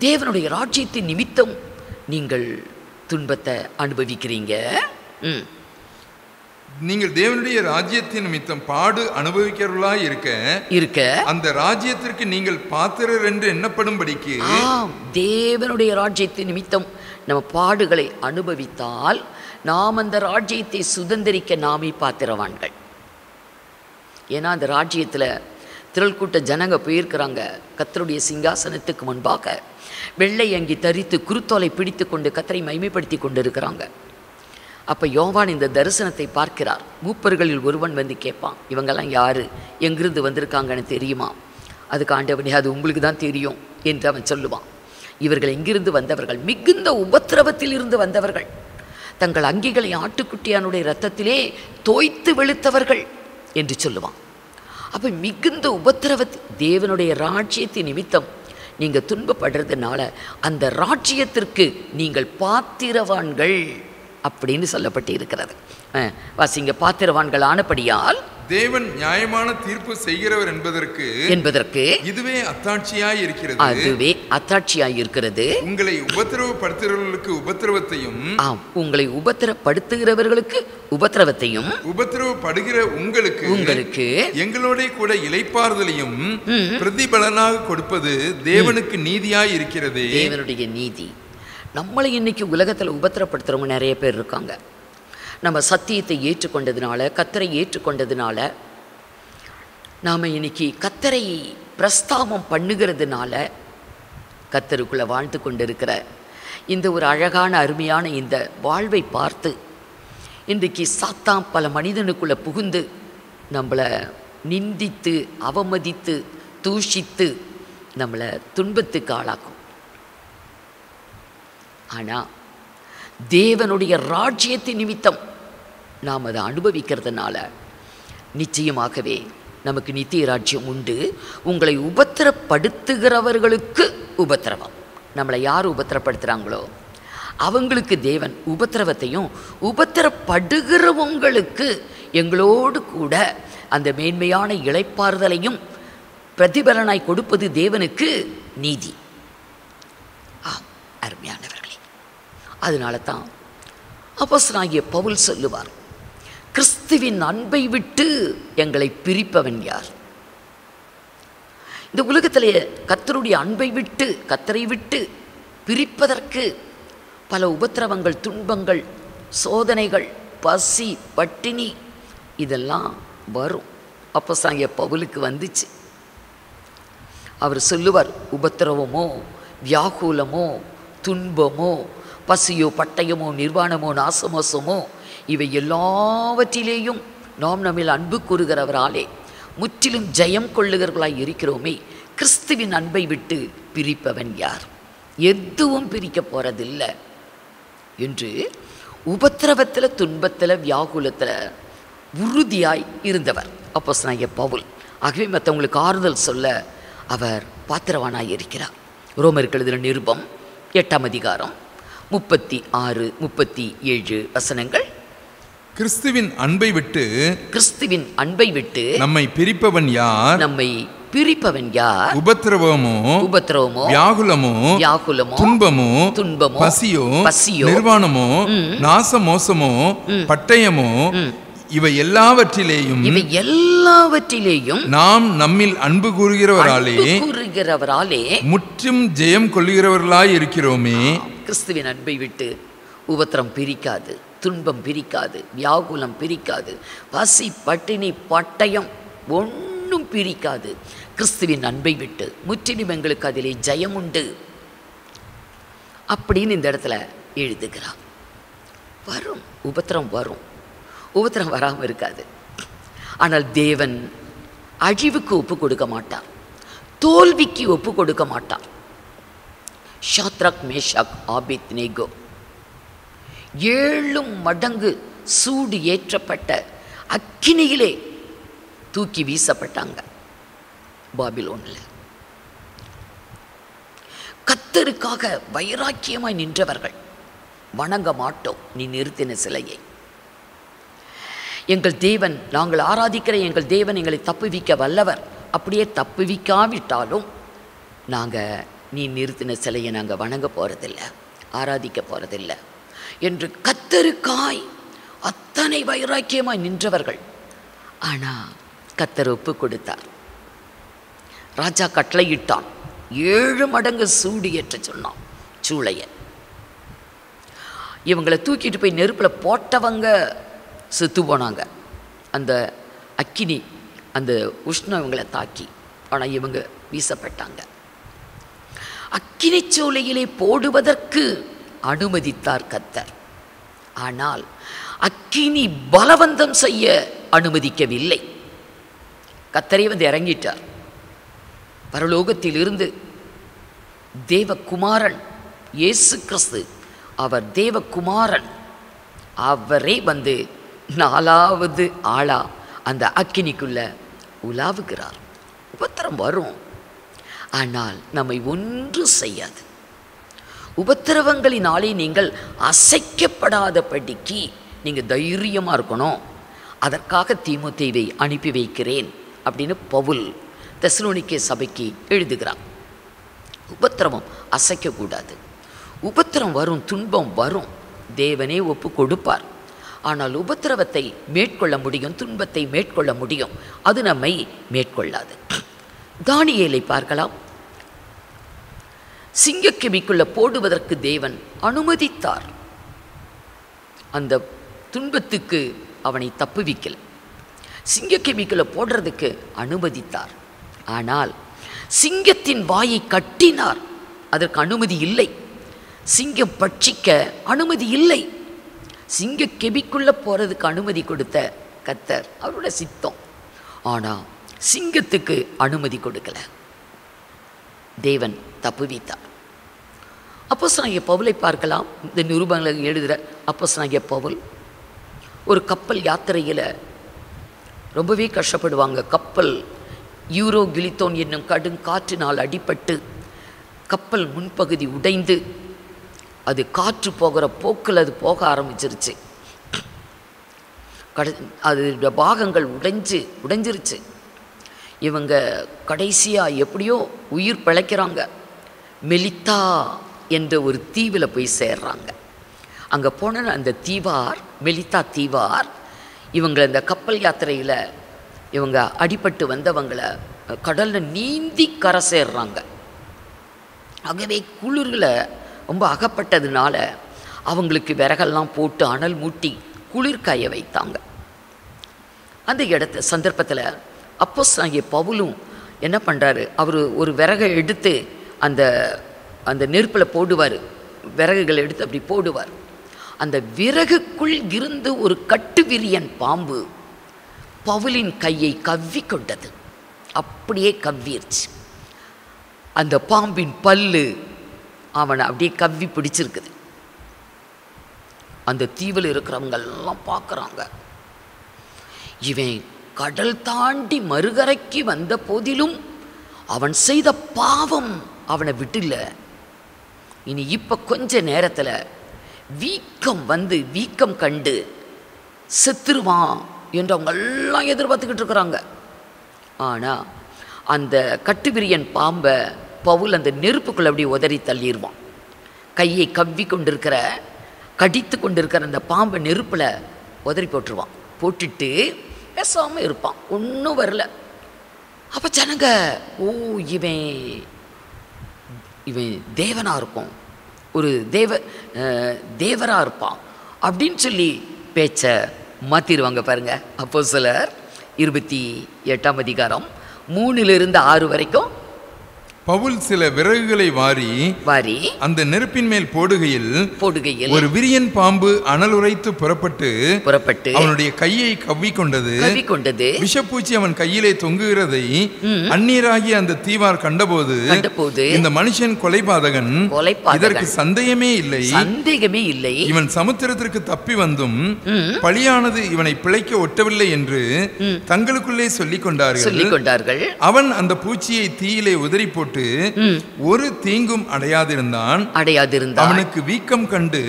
தேவனுடைய ராஜ்யத்தின் நிமித்தம் நீங்கள் துன்பத்தை அனுபவிக்கிறீங்க. நீங்கள் தேவனுடைய ராஜ்யத்தின் நிமித்தம் பாடு அனுபவிக்கிறவர்களாய் இருக்க அந்த ராஜ்யத்திற்கு நீங்கள் பாத்திரர் என்று எண்ணப்படும்படிக்கு. தேவனுடைய ராஜ்யத்தின் நிமித்தம் நம்ம பாடுகளை அனுபவித்தால் நாம் அந்த ராஜ்யத்தை சுதந்திரிக்க நாமே பாத்திரவான்கள். ஏன்னா அந்த ராஜ்யத்தில் திரள் கூட்ட ஜனங்க போயிருக்கிறாங்க. கர்த்தருடைய சிங்காசனத்துக்கு முன்பாக வெள்ளை அங்கி தரித்து குருத்தோலை பிடித்து கொண்டு கர்த்தரை மகிமைப்படுத்தி கொண்டு இருக்கிறாங்க. அப்போ யோவான் இந்த தரிசனத்தை பார்க்கிறார். மூப்பர்களில் ஒருவன் வந்து கேட்பான், இவங்கெல்லாம் யார், எங்கிருந்து வந்திருக்காங்கன்னு தெரியுமா? அதுக்கு ஆண்டவனே, அது உங்களுக்கு தான் தெரியும் என்று அவன் சொல்லுவான். இவர்கள் எங்கிருந்து வந்தவர்கள்? மிகுந்த உபத்திரவத்தில் இருந்து வந்தவர்கள். தங்கள் அங்கிகளை ஆட்டுக்குட்டியானுடைய இரத்தத்திலே தோய்த்து வெளுத்தவர்கள் என்று சொல்லுவான். அப்போ மிகுந்த உபத்திரவத்தில், தேவனுடைய ராஜ்யத்தின் நிமித்தம் நீங்கள் துன்பப்படுறதுனால அந்த ராஜ்யத்திற்கு நீங்கள் பாத்திரவான்கள் அப்படின்னு சொல்லப்பட்டு இருக்கிறது. வாசிங்க, பாத்திரவான்கள் ஆனபடியால் தேவன் நியாயமான தீர்ப்பு செய்கிறவர் என்பதற்கு இதுவே அத்தாட்சியாய் இருக்கிறது. உங்களை உபத்திரவப்படுத்துகிறவர்களுக்கு உபத்திரவத்தையும், உங்களை உபத்திரப்படுத்துகிறவர்களுக்கு உபத்திரவத்தையும், உபத்திரவப்படுகிற உங்களுக்கு எங்களோட கூட இளைப்பாறுதலையும் பிரதிபலனாக கொடுப்பது தேவனுக்கு நீதியாய் இருக்கிறது. தேவனுடைய நீதி. நம்மளை இன்னைக்கு உலகத்தில் உபத்திரப்படுத்துகிறவங்க நிறைய பேர் இருக்காங்க. நம்ம சத்தியத்தை ஏற்றுக்கொண்டதுனால, கர்த்தரை ஏற்றுக்கொண்டதுனால, நாம் இன்னைக்கு கர்த்தரை பிரஸ்தாபம் பண்ணுகிறதுனால கர்த்தருக்குள்ளே வாழ்ந்து கொண்டிருக்கிற இந்த ஒரு அழகான அருமையான இந்த வாழ்வை பார்த்து இன்றைக்கு சாத்தான் பல மனிதனுக்குள்ளே புகுந்து நம்மளை நிந்தித்து, அவமதித்து, தூஷித்து நம்மளை துன்பத்துக்கு ஆளாக்கும். ஆனால் தேவனுடைய ராஜ்யத்தின் நிமித்தம் நாம் அதை அனுபவிக்கிறதுனால நிச்சயமாகவே நமக்கு நித்திய ராஜ்யம் உண்டு. உங்களை உபத்திரப்படுத்துகிறவர்களுக்கு உபத்திரவம். நம்மளை யார் உபத்திரப்படுத்துகிறாங்களோ அவங்களுக்கு தேவன் உபத்திரவத்தையும், உபத்திரப்படுகிறவங்களுக்கு எங்களோடு கூட அந்த மேன்மையான இளைப்பாறுதலையும் பிரதிபலனாய் கொடுப்பது தேவனுக்கு நீதி. அருமையானவர்களே, அதனால தான் அப்போஸ்தலனாகிய பவுல் சொல்லுவார், கிறிஸ்துவின் அன்பை விட்டு எங்களை பிரிப்பவன் யார்? இந்த உலகத்திலே கர்த்தருடைய அன்பை விட்டு, கர்த்தரை விட்டு பிரிப்பதற்கு பல உபத்திரவங்கள், துன்பங்கள், சோதனைகள், பசி, பட்டினி இதெல்லாம் வரும். அப்போஸ்தலனாகிய பவுலுக்கு வந்துச்சு. அவர் சொல்லுவார், உபத்திரவமோ, வியாகுலமோ, துன்பமோ, பசியோ, பட்டயமோ, நிர்வாணமோ, நாசமோசமோ, இவை எல்லாவற்றிலேயும் நாம் நம்மில் அன்பு கூறுகிறவராலே முற்றிலும் ஜெயம் கொள்ளுகிறவர்களாய் இருக்கிறோமே, கிறிஸ்துவின் அன்பை விட்டு பிரிப்பவன் யார்? எதுவும் பிரிக்க போறதில்லை என்று உபத்திரவத்தில், துன்பத்தில், வியாகுலத்தில் உறுதியாய் இருந்தவர் அப்போஸ்தலனாகிய பவுல். ஆகவே மற்றவங்களுக்கு ஆறுதல் சொல்ல அவர் பாத்திரவானாய் இருக்கிறார். ரோமருக்கு எழுதின நிருபம் 8ஆம் அதிகாரம் 36, 37 வசனங்கள். கிறிஸ்துவின் அன்பை விட்டு நம்மை பிரிப்பவன் யார்? உபத்திரவமோ, வியாகுலமோ, துன்பமோ, பசியோ, நிர்வாணமோ, நாசமோசமோ, பட்டயமோ, இவை எல்லாவற்றிலேயும் நாம் நம்மில் அன்பு கூறுகிறவராலே முற்றும் ஜெயம் கொள்ளுகிறவர்களாய் இருக்கிறோமே. கிறிஸ்துவின் அன்பை விட்டு உபத்திரம் பிரிக்காது, துன்பம் பிரிக்காது, வியாகுலம் பிரிக்காது, பசி, பட்டினி, பட்டயம் ஒன்றும் பிரிக்காது. கிறிஸ்துவின் அன்பை விட்டு முற்றிலும் எங்களுக்கு அதிலே ஜெயம் உண்டு அப்படின்னு இந்த இடத்துல எழுதுகிறார். வரும் உபத்திரம் வரும். உபத்திரம் வராமல் இருக்காது. ஆனால் தேவன் அழிவுக்கு ஒப்பு கொடுக்க மாட்டார், தோல்விக்கு ஒப்பு கொடுக்க மாட்டார். ஷாத்ராக், மேஷாக், ஆபேத்நேகோ 7 மடங்கு சூடு ஏற்றப்பட்ட அக்கினியிலே தூக்கி வீசப்பட்டாங்க பாபிலோனில். கர்த்தருக்காக வைராக்கியமாய் நின்றவர்கள், வணங்க மாட்டோம் நீ நிறுத்தின சிலையை. எங்கள் தேவன், நாங்கள் ஆராதிக்கிற எங்கள் தேவன் எங்களை தப்புவிக்க வல்லவர். அப்படியே தப்புவிக்காவிட்டாலும் நாங்கள் நீ நிறுத்தின சிலையை நாங்கள் வணங்க போகிறதில்ல, ஆராதிக்க போகிறதில்ல என்று கர்த்தருக்காய் அத்தனை வைராக்கியமாய் நின்றவர்கள். ஆனால் கர்த்தர் ஒப்பு கொடுத்தார். ராஜா கட்டளையிட்டான், 7 மடங்கு சூடு ஏற்ற சொன்னான் சூளைய. இவங்களை தூக்கிட்டு போய் நெருப்பில் போட்டவங்க செத்து போனாங்க. அந்த அக்கினி, அந்த உஷ்ணம் இவங்களை தாக்கி. ஆனால் இவங்க வீசப்பட்டாங்க. அக்கினி சூளையிலே போடுவதற்கு அனுமதித்தார் கர்த்தர். ஆனால் அக்கினி பலவந்தம் செய்ய அனுமதிக்கவில்லை. கர்த்தரே வந்து இறங்கிட்டார். பரலோகத்தில் இருந்து தேவகுமாரன் இயேசு கிறிஸ்து, அவர் தேவகுமாரன், அவரே வந்து 4வது ஆளா அந்த அக்கினிக்குள்ள உலாவுகிறார். உபத்திரம் வரும், ஆனால் நம்மை ஒன்று செய்யாது. உபத்திரவங்களினாலே நீங்கள் அசைக்கப்படாதபடிக்கு நீங்கள் தைரியமாக இருக்கணும். அதற்காக தீமோத்தேயுவை அனுப்பி வைக்கிறேன் அப்படின்னு பவுல் தெசலோனிக்கே சபைக்கு எழுதுகிறார். உபத்திரவம் அசைக்கக்கூடாது. உபத்திரம் வரும், துன்பம் வரும், தேவனே ஒப்பு கொடுப்பார். ஆனால் உபத்திரவத்தை மேற்கொள்ள முடியும், துன்பத்தை மேற்கொள்ள முடியும், அது நம்மை மேற்கொள்ளாது. தானியேலை பார்க்கலாம். சிங்கக்கெபிக்குள்ள போடுவதற்கு தேவன் அனுமதித்தார். அந்த துன்பத்துக்கு அவனை தப்புவிக்கல, சிங்கக்கெபிக்குள்ள போடுறதுக்கு அனுமதித்தார். ஆனால் சிங்கத்தின் வாயை கட்டினார், அதற்கு அனுமதி இல்லை. சிங்கம் பட்சிக்க அனுமதி இல்லை. சிங்கக்கெபிக்குள்ள போறதுக்கு அனுமதி கொடுத்த கர்த்தர், அவரோட சித்தம். ஆனால் சிங்கத்துக்கு அனுமதி கொடுக்கல, தேவன் தப்புவித்தார். அப்போஸ்தலனாகிய பவுலை பார்க்கலாம். இந்த நிருபங்களை எழுதுகிற அப்போஸ்தலனாகிய பவுல் ஒரு கப்பல் யாத்திரையில் ரொம்பவே கஷ்டப்படுவாங்க. கப்பல் யூரோ கிலித்தோன் என்னும் கடும் காற்றினால் அடிபட்டு கப்பல் முன்பகுதி உடைந்து அது காற்று போகிற போக்கில் அது போக ஆரம்பிச்சிருச்சு. அதோட பாகங்கள் உடைஞ்சிருச்சு. இவங்க கடைசியாக எப்படியோ உயிர் பிழைக்கிறாங்க. மெலித்தா என்ற ஒரு தீவில் போய் சேர்றாங்க. அங்கே போன அந்த தீவார், மெலித்தா தீவார், இவங்களை இந்த கப்பல் யாத்திரையில் இவங்க அடிபட்டு வந்தவங்களை கடலில் நீந்தி கரை சேர்றாங்க. ஆகவே குளிரில் ரொம்ப அகப்பட்டதுனால அவங்களுக்கு விறகெல்லாம் போட்டு அனல் மூட்டி குளிர் காய வைத்தாங்க. அந்த சந்தர்ப்பத்தில் அப்போஸ்தலனாகிய பவுலும் என்ன பண்ணுறாரு, அவர் ஒரு விறகை எடுத்து அந்த அந்த நெருப்பில் போடுவார். விறகுகளை எடுத்து அப்படி போடுவார். அந்த விறகுக்குள் இருந்து ஒரு கட்டுவிரியன் பாம்பு பவுலின் கையை கவ்வி கொண்டது. அப்படியே கவ்விருச்சு. அந்த பாம்பின் பல்லு அவனை அப்படியே கவ்வி பிடிச்சிருக்குது. அந்த தீவில் இருக்கிறவங்கெல்லாம் பார்க்குறாங்க. இவன் கடல் தாண்டி மறுகரைக்கு வந்த போதிலும் அவன் செய்த பாவம் அவனை விட்டுல. இனி இப்போ கொஞ்ச நேரத்தில் வீக்கம் கண்டு செத்துருவான் என்று அவங்க எல்லாம் எதிர்பார்த்துக்கிட்டு இருக்கிறாங்க. ஆனால் அந்த கட்டுவிரியன் பாம்பை பவுல் அந்த நெருப்புக்குள்ள அப்படி உதறி தள்ளிடுவான். கையை கவ்வி கொண்டிருக்கிற, கடித்து கொண்டிருக்கிற அந்த பாம்பை நெருப்பில் உதறி போட்டுருவான். போட்டுட்டு பேசாமல் இருப்பான், ஒன்றும் வரல. அப்போ ஜனங்க, ஓ இவன் தேவனாக இருக்கும், ஒரு தேவராக இருப்பான் அப்படின்னு சொல்லி பேச்சை மாற்றிடுவாங்க. பாருங்க, அப்போஸ்தலர் 28 அதிகாரம் 3 to 6 வரைக்கும் பவுல் சில விறகுகளை வாரி அந்த நெருப்பின் மேல் போடுகையில் ஒரு விரியன் பாம்பு அனலுரைத்து புறப்பட்டு அவனுடைய கையை கவ்விக்கொண்டது. விஷப்பூச்சி அவன் கையிலே தொங்குகிறதை அந்நீராகிய அந்த தீவார் கண்டபோது இந்த மனுஷன் கொலைபாதகன், இதற்கு சந்தேகமே இல்லை, இவன் சமுத்திரத்திற்கு தப்பி வந்தும் பழியானது இவனை பிழைக்க ஒட்டவில்லை என்று தங்களுக்குள்ளே சொல்லிக் கொண்டார்கள். அவன் அந்த பூச்சியை தீயிலே உதறி போட்டு ஒரு தீங்கும் அடையாதிருந்தான். அவனுக்கு வீக்கம் கண்டு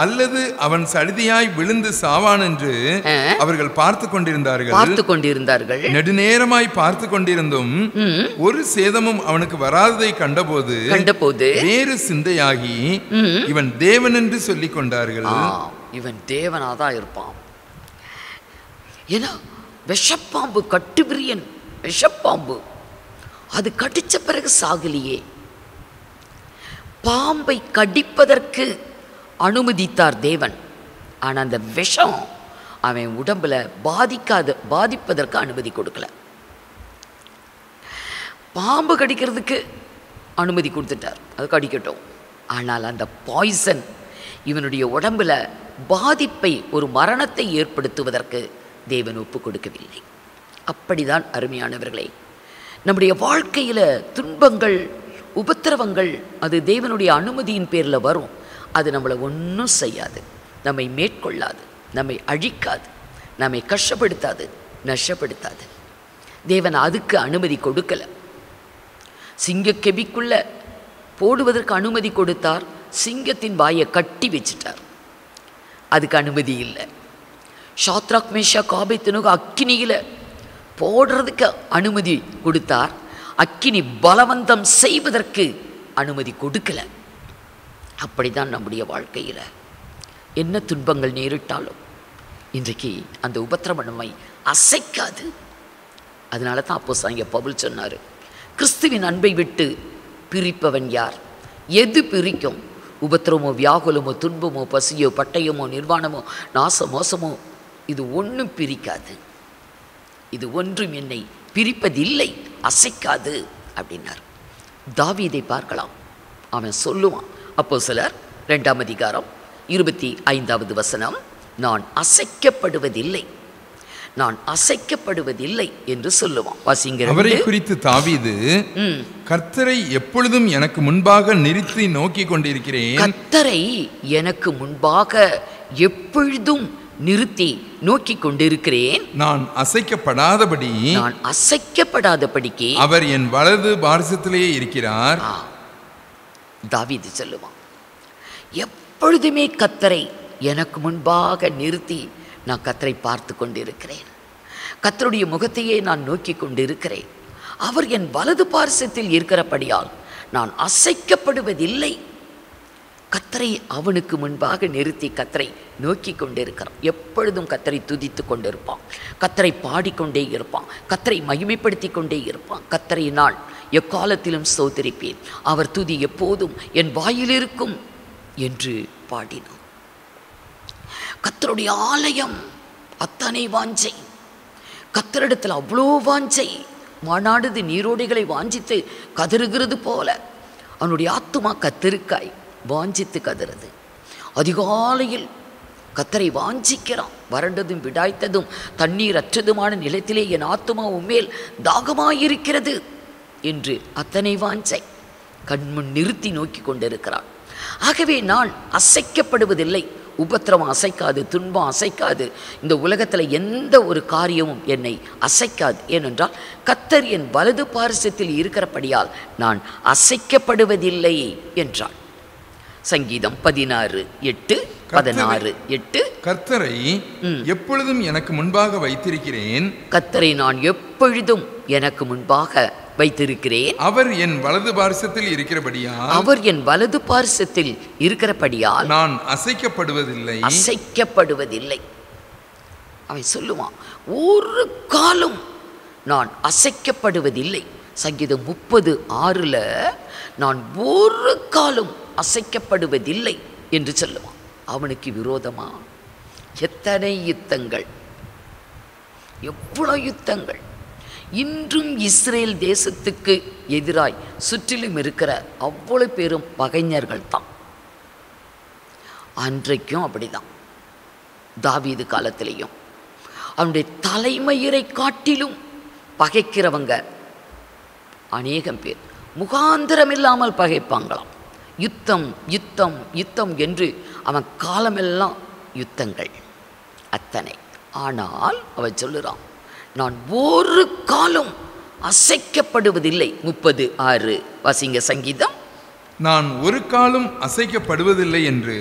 அல்லது அவன் சடிதியாய் விழுந்து சாவான் என்று அவர்கள் பார்த்து கொண்டிருந்தார்கள். நெடுநேரமாய் பார்த்து கொண்டிருந்தும் ஒரு சேதமும் அவனுக்கு வராததை கண்டபோது வேறு சிந்தையாகி இவன் தேவன் என்று சொல்லிக் கொண்டார்கள். இவன் தேவனாதான் இருப்பான். ஏன்னா விஷப்பாம்பு, கட்டுவிரியன் விஷப்பாம்பு, அது கடிச்ச பிறகு சாகலியே. பாம்பை கடிப்பதற்கு அனுமதித்தார் தேவன். ஆனால் அந்த விஷம் அவன் உடம்புல பாதிப்பதற்கு அனுமதி கொடுக்கல. பாம்பு கடிக்கிறதுக்கு அனுமதி கொடுத்துட்டார், அது கடிக்கட்டும். ஆனால் அந்த பாய்சன் இவனுடைய உடம்புல பாதிப்பை, ஒரு மரணத்தை ஏற்படுத்துவதற்கு தேவன் ஒப்பு கொடுக்கவில்லை. அப்படிதான் அருமையானவர்களே, நம்முடைய வாழ்க்கையில் துன்பங்கள், உபத்திரவங்கள் அது தேவனுடைய அனுமதியின் பேரில் வரும். அது நம்மளை ஒன்றும் செய்யாது, நம்மை மேற்கொள்ளாது, நம்மை அழிக்காது, நம்மை கஷ்டப்படுத்தாது, நஷ்டப்படுத்தாது. தேவன் அதுக்கு அனுமதி கொடுக்கலை. சிங்கக்கெபிக்குள்ள போடுவதற்கு அனுமதி கொடுத்தார், சிங்கத்தின் வாயை கட்டி வச்சிட்டார், அதுக்கு அனுமதி இல்லை. ஷாத்ராக் மேஷாக் ஆபேத்நேகோ அக்கினியில் போடுறதுக்கு அனுமதி கொடுத்தார், அக்கினி பலவந்தம் செய்வதற்கு அனுமதி கொடுக்கல. அப்படிதான் நம்முடைய வாழ்க்கையில் என்ன துன்பங்கள் நேரிட்டாலும் இன்றைக்கு அந்த உபத்திரவம் நம்மை அசைக்காது. அதனால தான் அப்போஸ்தலன் பவுல் சொன்னார், கிறிஸ்துவின் அன்பை விட்டு பிரிப்பவன் யார்? எது பிரிக்கும்? உபத்திரமோ, வியாகுலமோ, துன்பமோ, பசியோ, பட்டயமோ, நிர்வாணமோ, நாச மோசமோ, இது ஒன்றும் பிரிக்காது. இது ஒன்றும் என்னை பிரிப்பதில்லை, அசைக்காது அப்படின்னார். தாவீதை பார்க்கலாம், அவன் சொல்லுவான். அப்போஸ்தலர் 2ஆம் அதிகாரம் 25வது வசனம், நான் அசைக்கப்படுவதில்லை, நான் அசைக்கப்படுவதில்லை என்று சொல்லுவான். வாசிங்க. அவரை குறித்து தாவீது, கர்த்தரை எப்பொழுதும் எனக்கு முன்பாக நிறுத்தி நோக்கி கொண்டிருக்கிறேன். கர்த்தரை எனக்கு முன்பாக எப்பொழுதும் நிறுத்தி நோக்கி கொண்டிருக்கிறேன், நான் அசைக்கப்படாதபடிக்கு அவர் என் வலது பார்சத்திலே இருக்கிறார். தாவீது சொல்லுவான், எப்பொழுதுமே கர்த்தரை எனக்கு முன்பாக நிறுத்தி நான் கர்த்தரை பார்த்து கொண்டிருக்கிறேன், கர்த்தருடைய முகத்தையே நான் நோக்கி கொண்டிருக்கிறேன். அவர் என் வலது பார்சத்தில் இருக்கிறபடியால் நான் அசைக்கப்படுவதில்லை. கர்த்தரை அவனுக்கு முன்பாக நிறுத்தி கர்த்தரை நோக்கி கொண்டிருக்கிறான். எப்பொழுதும் கர்த்தரை துதித்து கொண்டிருப்பான், கர்த்தரை பாடிக்கொண்டே இருப்பான், கர்த்தரை மகிமைப்படுத்தி கொண்டே இருப்பான். கர்த்தரை நான் எக்காலத்திலும் ஸ்தோத்திரிப்பேன், அவர் துதி எப்போதும் என் வாயில் இருக்கும் என்று பாடினான். கர்த்தருடைய ஆலயம் அத்தனை வாஞ்சை, கர்த்தரிடத்தில் அவ்வளோ வாஞ்சை, மானாடுது நீரோடைகளை வாஞ்சித்து கதறுகிறது போல அவனுடைய ஆத்துமா கத்தருக்காய் வாஞ்சித்து கதறது. அதிகாலையில் கர்த்தரை வாஞ்சிக்கிறான். வறண்டதும் விடாய்த்ததும் தண்ணீர் அற்றதுமான நிலத்திலே என் ஆத்துமா உம்மேல் தாகமாயிருக்கிறது என்று அத்தனை வாஞ்சை கண்முன் நிறுத்தி நோக்கி கொண்டிருக்கிறான். ஆகவே நான் அசைக்கப்படுவதில்லை. உபத்திரவம் அசைக்காது, துன்பம் அசைக்காது, இந்த உலகத்தில் எந்த ஒரு காரியமும் என்னை அசைக்காது. ஏனென்றால் கர்த்தர் என் வலது பார்சத்தில் இருக்கிறபடியால் நான் அசைக்கப்படுவதில்லை என்றான். சங்கீதம் 16:8, 16:8. கர்த்தரை எப்பொழுதும் எனக்கு முன்பாக வைத்திருக்கிறேன், கர்த்தரை நான் எப்பொழுதும் எனக்கு முன்பாக வைத்திருக்கிறேன். அவர் என் வலது பார்சத்தில் இருக்கிறபடியால், அவர் என் வலது பார்சத்தில் இருக்கிறபடியால் நான் அசைக்கப்படுவதில்லை, அசைக்கப்படுவதில்லை. அவன் சொல்லுவான், ஒரு காலம் நான் அசைக்கப்படுவதில்லை. சங்கீதம் 30:6 நான் ஒரு காலம் அசைக்கப்படுவதில்லை என்று சொல்லுவான். அவனுக்கு விரோதமா எத்தனை யுத்தங்கள், எவ்வளவு யுத்தங்கள், இன்றும் இஸ்ரேல் தேசத்துக்கு எதிராய் சுற்றிலும் இருக்கிற அவ்வளவு பேரும் பகைஞர்கள் தான். அன்றைக்கும் அப்படிதான். தாவீது காலத்திலையும் அவனுடைய தலைமயிரை காட்டிலும் பகைக்கிறவங்க அநேகம் பேர் முகாந்திரம் இல்லாமல் பகைப்பாங்களாம். யுத்தம் யுத்தம் யுத்தம் என்று அவன் காலமெல்லாம் யுத்தங்கள் அத்தனை. ஆனால் அவன் சொல்லுறான், நான் ஒரு காலம் அசைக்கப்படுவதில்லை. 30:6 வாசிங்க சங்கீதம். நான் ஒரு காலம் அசைக்கப்படுவதில்லை என்று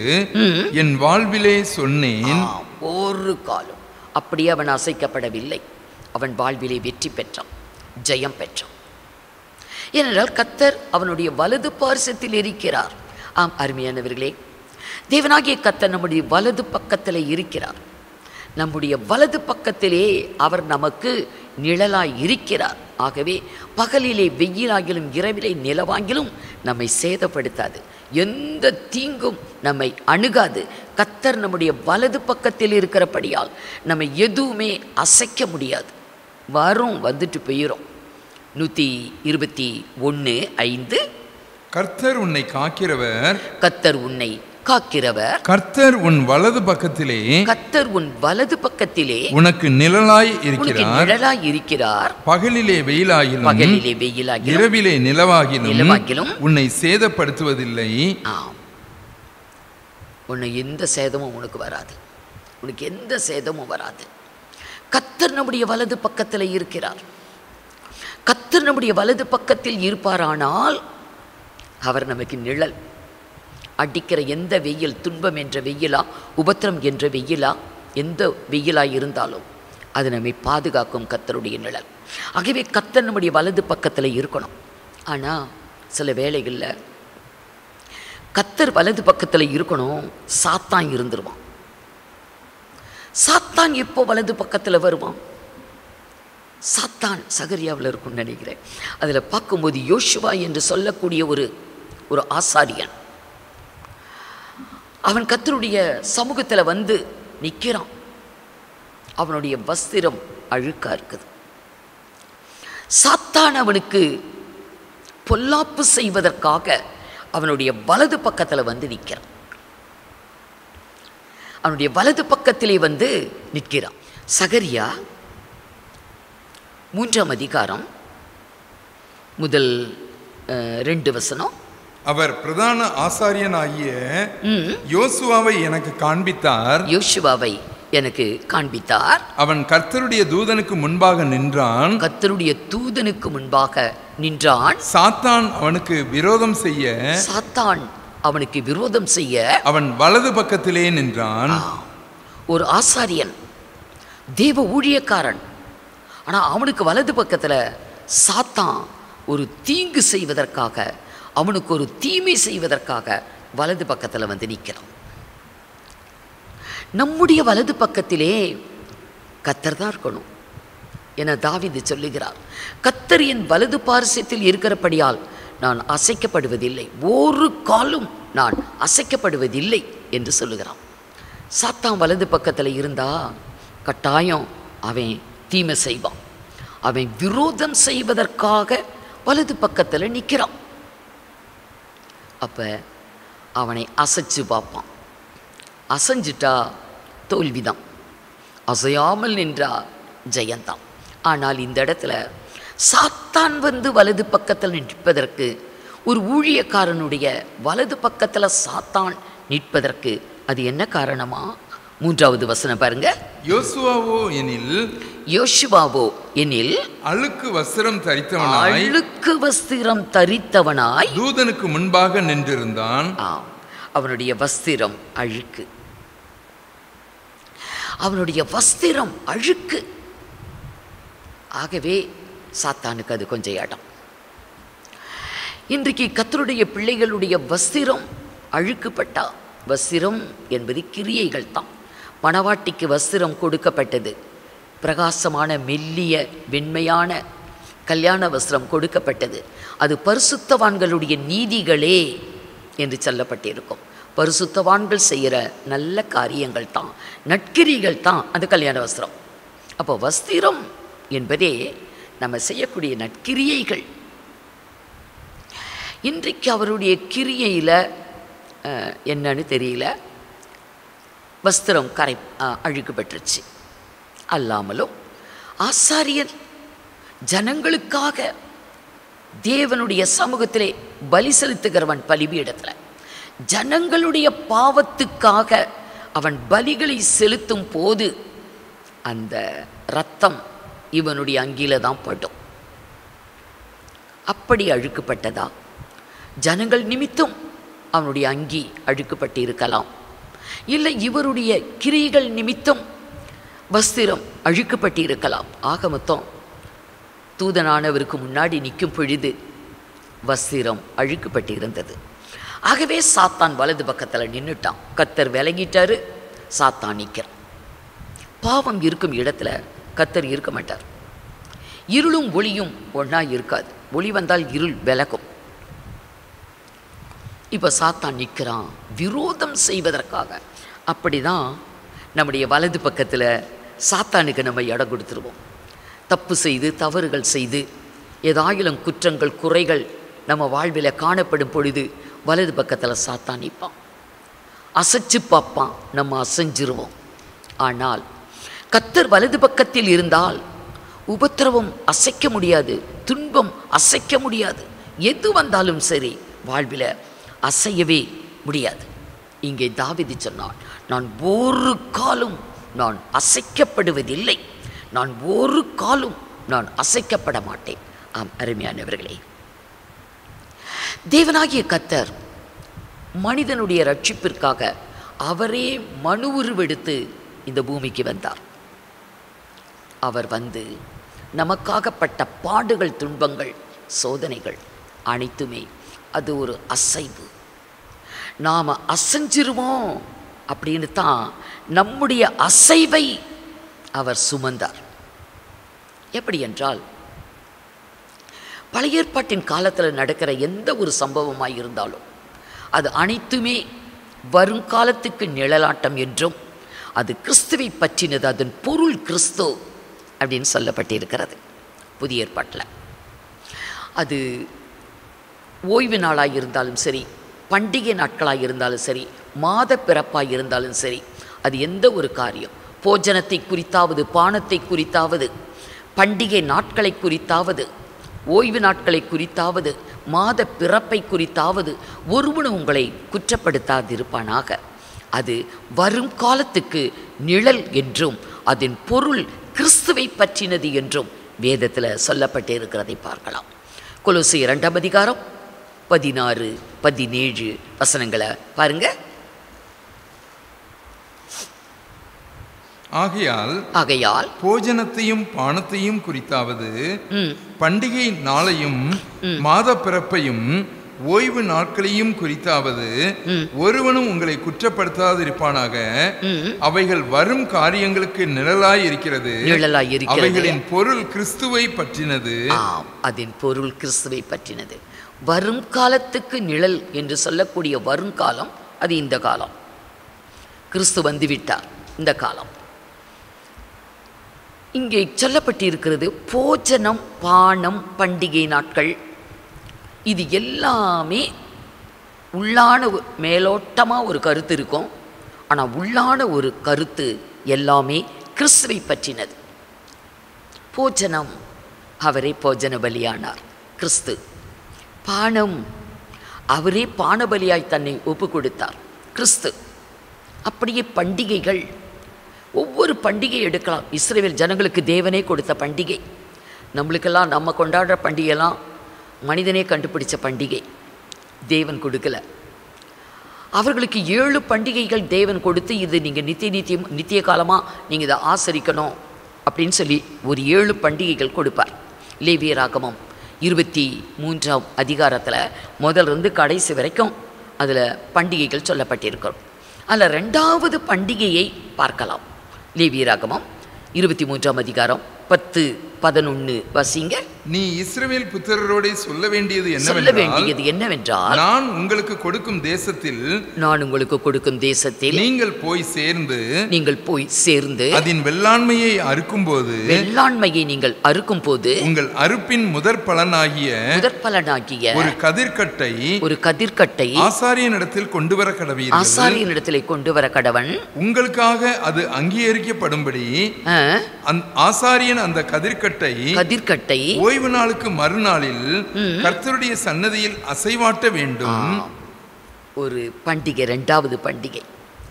என் வாழ்விலே சொன்னேன். ஒரு காலம் அப்படியே அவன் அசைக்கப்படவில்லை. அவன் வாழ்விலே வெற்றி பெற்றான், ஜெயம் பெற்றான். ஏனென்றால் கர்த்தர் அவனுடைய வலது பார்சத்தில் இருக்கிறார். ஆம் அருமையானவர்களே, தேவனாகிய கர்த்தர் நம்முடைய வலது பக்கத்தில் இருக்கிறார். நம்முடைய வலது பக்கத்திலே அவர் நமக்கு நிழலாய் இருக்கிறார். ஆகவே பகலிலே வெயிலாகிலும் இரவிலே நிலவாகிலும் நம்மை சேதப்படுத்தாது, எந்த தீங்கும் நம்மை அணுகாது. கர்த்தர் நம்முடைய வலது பக்கத்தில் இருக்கிறபடியால் நம்மை எதுவுமே அசைக்க முடியாது. வரும், வந்துட்டு போயிடும். 121:5 கர்த்தர் உன்னை காக்கிறவர், கர்த்தர் உன்னை காக்கிறவர், கர்த்தர் உன் வலது பக்கத்திலே, கர்த்தர் உன் வலது பக்கத்திலே உனக்கு நிழலாய் இருக்கிறார். நிழலாய் இருக்கிறார். பகலிலே வெயிலாகிலும், பகலிலே வெயிலாகிலும், இரவிலே நிலவாகிலும் உன்னை சேதப்படுத்துவதில்லை. உன்னை எந்த சேதமும் உனக்கு வராது, உனக்கு எந்த சேதமும் வராது. கர்த்தர் நம்முடைய வலது பக்கத்தில் இருக்கிறார். கர்த்தர் நம்முடைய வலது பக்கத்தில் இருப்பாரானால் அவர் நமக்கு நிழல். அடிக்கிற எந்த வெயில், துன்பம் என்ற வெயிலா, உபத்திரம் என்ற வெயிலா, எந்த வெயிலாக இருந்தாலும் அது நம்மை பாதுகாக்கும் கர்த்தருடைய நிழல். ஆகவே கர்த்தர் நம்முடைய வலது பக்கத்தில் இருக்கணும். ஆனால் சில வேளைகளில் கர்த்தர் வலது பக்கத்தில் இருக்கணும், சாத்தான் இருந்துருவான். சாத்தான் எப்போ வலது பக்கத்தில் வருவான்? சாத்தான் சகரியாவில் இருக்கும்னு நினைக்கிறேன். அதில் பார்க்கும்போது யோசுவா என்று சொல்லக்கூடிய ஒரு ஆசாரியன், அவன் கர்த்தருடைய சமூகத்தில் வந்து நிற்கிறான். அவனுடைய வஸ்திரம் அழுக்கா இருக்குது. சாத்தான் அவனுக்கு பொல்லாப்பு செய்வதற்காக அவனுடைய வலது பக்கத்தில் வந்து நிற்கிறான். அவனுடைய வலது பக்கத்திலே வந்து நிற்கிறான். சகரியா 3ஆம் அதிகாரம் முதல் 2 வசனம். அவர் பிரதான ஆசாரியனாகிய யோசுவாவை எனக்கு காண்பித்தார். யோசுவாவை எனக்கு காண்பித்தார். அவன் கர்த்தருடைய தூதனுக்கு முன்பாக நின்றான். கர்த்தருடைய தூதனுக்கு முன்பாக நின்றான். சாத்தான் அவனுக்கு விரோதம் செய்ய, சாத்தான் அவனுக்கு விரோதம் செய்ய அவன் வலது பக்கத்திலே நின்றான். ஒரு ஆசாரியன், தேவ ஊழியக்காரன். ஆனால் அவனுக்கு வலது பக்கத்தில் சாத்தான் ஒரு தீங்கு செய்வதற்காக, அவனுக்கு ஒரு தீமை செய்வதற்காக வலது பக்கத்தில் வந்து நிற்கிறான். நம்முடைய வலது பக்கத்திலே கர்த்தர் தான் இருக்கணும் என தாவீது சொல்லுகிறார். கர்த்தர் என் வலது பார்சத்தில் இருக்கிறபடியால் நான் அசைக்கப்படுவதில்லை, ஒரு காலும் நான் அசைக்கப்படுவதில்லை என்று சொல்லுகிறான். சாத்தான் வலது பக்கத்தில் இருந்தா கட்டாயம் அவன் தீமை செய்வான். அவன் விரோதம் செய்வதற்காக வலது பக்கத்தில் நிற்கிறான். அப்போ அவனை அசைச்சு பார்ப்பான். அசைஞ்சிட்டா தோல்விதான், அசையாமல் நின்றா ஜெயந்தான். ஆனால் இந்த இடத்துல சாத்தான் வந்து வலது பக்கத்தில் நிற்பதற்கு, ஒரு ஊழியக்காரனுடைய வலது பக்கத்தில் சாத்தான் நிற்பதற்கு அது என்ன காரணமா? 3வது வசனம் பாருங்க. யோசுவாவோ எனில் அழுக்கு வஸ்திரம் தரித்தவனாய் தூதனுக்கு முன்பாக நின்றிருந்தான். அவனுடைய வஸ்திரம் அழுக்கு, அவனுடைய வஸ்திரம் அழுக்கு. ஆகவே சாத்தானுக்கு அது கொஞ்சம் இடம். இன்றைக்கு கர்த்தருடைய பிள்ளைகளுடைய வஸ்திரம் அழுக்குப்பட்டா, வஸ்திரம் என்பது கிரியைகள் தான். மணவாட்டிக்கு வஸ்திரம் கொடுக்கப்பட்டது, பிரகாசமான மெல்லிய வெண்மையான கல்யாண வஸ்திரம் கொடுக்கப்பட்டது. அது பரிசுத்தவான்களுடைய நீதிகளே என்று சொல்லப்பட்டிருக்கும். பரிசுத்தவான்கள் செய்கிற நல்ல காரியங்கள் தான், நற்கிரிகள் தான் அந்த கல்யாண வஸ்திரம். அப்போ வஸ்திரம் என்பதே நம்ம செய்யக்கூடிய நற்கிரியைகள். இன்றைக்கு அவருடைய கிரியையில் என்னன்னு தெரியல, வஸ்திரம் அழுக்கு பெற்றுச்சு. அல்லாமலும் ஆசாரியர் ஜனங்களுக்காக தேவனுடைய சமூகத்திலே பலி செலுத்துகிறவன் பலிபீடத்தில் ஜனங்களுடைய பாவத்துக்காக அவன் பலிகளை செலுத்தும் போது அந்த இரத்தம் இவனுடைய அங்கில தான் படும். அப்படி அழுக்குப்பட்டதா? ஜனங்கள் நிமித்தம் அவனுடைய அங்கி அழுக்குப்பட்டு இருக்கலாம், இல்லை இவருடைய கிரியைகள் நிமித்தம் வஸ்திரம் அழுக்குப்பட்டு இருக்கலாம். ஆக மொத்தம் தூதனானவருக்கு முன்னாடி நிற்கும் பொழுது வஸ்திரம் அழுக்குப்பட்டு இருந்தது. ஆகவே சாத்தான் வலது பக்கத்தில் நின்றுட்டான். கர்த்தர் விலகிட்டாரு, சாத்தான் நிற்கிறான். பாவம் இருக்கும் இடத்துல கர்த்தர் இருக்க மாட்டார். இருளும் ஒளியும் ஒன்றா இருக்காது. ஒளி வந்தால் இருள் விலகும். இப்போ சாத்தான் நிற்கிறான் விரோதம் செய்வதற்காக. அப்படிதான் நம்முடைய வலது பக்கத்தில் சாத்தானுக்கு நம்ம இடம் கொடுத்துருவோம். தப்பு செய்து தவறுகள் செய்து ஏதாயிலும் குற்றங்கள் குறைகள் நம்ம வாழ்வில் காணப்படும் பொழுது வலது பக்கத்தில் சாத்தான் நிற்பான், அசைச்சு பார்ப்பான், நம்ம அசைஞ்சிருவோம். ஆனால் கர்த்தர் வலது பக்கத்தில் இருந்தால் உபத்திரவம் அசைக்க முடியாது, துன்பம் அசைக்க முடியாது. எது வந்தாலும் சரி வாழ்வில் அசையவே முடியாது. இங்கே தாவீது சொன்னான், நான் ஒரு காலும் நான் அசைக்கப்படுவதில்லை, நான் ஒரு காலும் நான் அசைக்கப்பட மாட்டேன். ஆம் அருமையானவர்களே, தேவனாகிய கர்த்தர் மனிதனுடைய ரட்சிப்பிற்காக அவரே மனு உருவெடுத்து இந்த பூமிக்கு வந்தார். அவர் வந்து நமக்காகப்பட்ட பாடுகள், துன்பங்கள், சோதனைகள் அனைத்துமே அது ஒரு அசைவு. நாம் அசைஞ்சிருவோம் அப்படின்னு தான் நம்முடைய அசைவை அவர் சுமந்தார். எப்படி என்றால், பழைய ஏற்பாட்டின் காலத்தில் நடக்கிற எந்த ஒரு சம்பவமாக இருந்தாலும் அது அனைத்துமே வருங்காலத்துக்கு நிழலாட்டம் என்றும் அது கிறிஸ்துவை பற்றினது, அதன் பொருள் கிறிஸ்து அப்படின்னு சொல்லப்பட்டிருக்கிறது புதிய ஏற்பாட்டில். அது ஓய்வு நாளாக இருந்தாலும் சரி, பண்டிகை நாட்களாக இருந்தாலும் சரி, மாத பிறப்பாக இருந்தாலும் சரி, அது எந்த ஒரு காரியம், போஜனத்தை குறித்தாவது, பானத்தை குறித்தாவது, பண்டிகை நாட்களை குறித்தாவது, ஓய்வு நாட்களை குறித்தாவது, மாத பிறப்பை குறித்தாவது ஒருவனும் உங்களை குற்றப்படுத்தாதிருப்பானாக. அது வரும் காலத்துக்கு நிழல் என்றும் அதன் பொருள் கிறிஸ்துவை பற்றினது என்றும் வேதத்தில் சொல்லப்பட்டு இருக்கிறதை பார்க்கலாம். கொலோசியர் 2ஆம் அதிகாரம் 16, 17 வசனங்களை பாருங்க. ஆகையால் போஜனத்தையும் பானத்தையும் குறித்தாவது, பண்டிகை நாளையும் மாத பிறப்பையும் ஓய்வு நாட்களையும் குறித்தாவது ஒருவனும் உங்களை குற்றப்படுத்தாதிருப்பானாக. அவைகள் வரும் காரியங்களுக்கு நிழலாய் இருக்கிறது, அவைகளின் பொருள் கிறிஸ்துவை பற்றினது. அதன் பொருள் கிறிஸ்துவை பற்றினது. வரும் காலத்துக்கு நிழல் என்று சொல்லக்கூடிய வருங்காலம் அது இந்த காலம். கிறிஸ்து வந்துவிட்டார். இந்த காலம் இங்கே சொல்லப்பட்டிருக்கிறது. போஜனம், பானம், பண்டிகை நாட்கள், இது எல்லாமே உள்ளான மேலோட்டமாக ஒரு கருத்து இருக்கும். ஆனால் உள்ளான ஒரு கருத்து எல்லாமே கிறிஸ்துவை பற்றினது. போஜனம், அவரே போஜன பலியானார் கிறிஸ்து. பானம், அவரே பானபலியாய் தன்னை ஒப்பு கொடுத்தார் கிறிஸ்து. அப்படியே பண்டிகைகள், ஒவ்வொரு பண்டிகை எடுக்கலாம். இஸ்ரவேல் ஜனங்களுக்கு தேவனே கொடுத்த பண்டிகை. நம்மளுக்கெல்லாம் நம்ம கொண்டாடுற பண்டிகைலாம் மனிதனே கண்டுபிடிச்ச பண்டிகை, தேவன் கொடுக்கல. அவர்களுக்கு 7 பண்டிகைகள் தேவன் கொடுத்து, இது நீங்கள் நித்திய காலமாக நீங்கள் இதை ஆசரிக்கணும் அப்படின்னு சொல்லி ஒரு 7 பண்டிகைகள் கொடுப்பார். லேவியராகமம் 23ஆம் அதிகாரத்தில் முதலிருந்து கடைசி வரைக்கும் அதில் பண்டிகைகள் சொல்லப்பட்டிருக்கிறோம். அதில் 2வது பண்டிகையை பார்க்கலாம். லேவியராகமம் 23ஆம் அதிகாரம் 10:11 வசிங்க. நீ இஸ்ரவேல் புத்திரரோட சொல்ல வேண்டியது என்னவென்றால், நான் உங்களுக்கு கொடுக்கும் தேசத்தில் நீங்கள் போய் சேர்ந்து அதன் வெள்ளாண்மையை அறுக்கும்போது நீங்கள் அறுக்கும்போது உங்கள் அறுப்பின் முதற் பலனாகிய ஒரு கதிர்க்கட்டை ஆசாரியனிடத்தில் கொண்டு வர கடவன். உங்களுக்காக அது அங்கீகரிக்கப்படும்படி ஆசாரியன் அந்த கதிர்க்கட்டை ஓய்வு நாளுக்கு மறுநாளில் கர்த்தருடைய சன்னதியில் அசைவாட்ட வேண்டும். ஒரு பண்டிகை, இரண்டாவது பண்டிகை.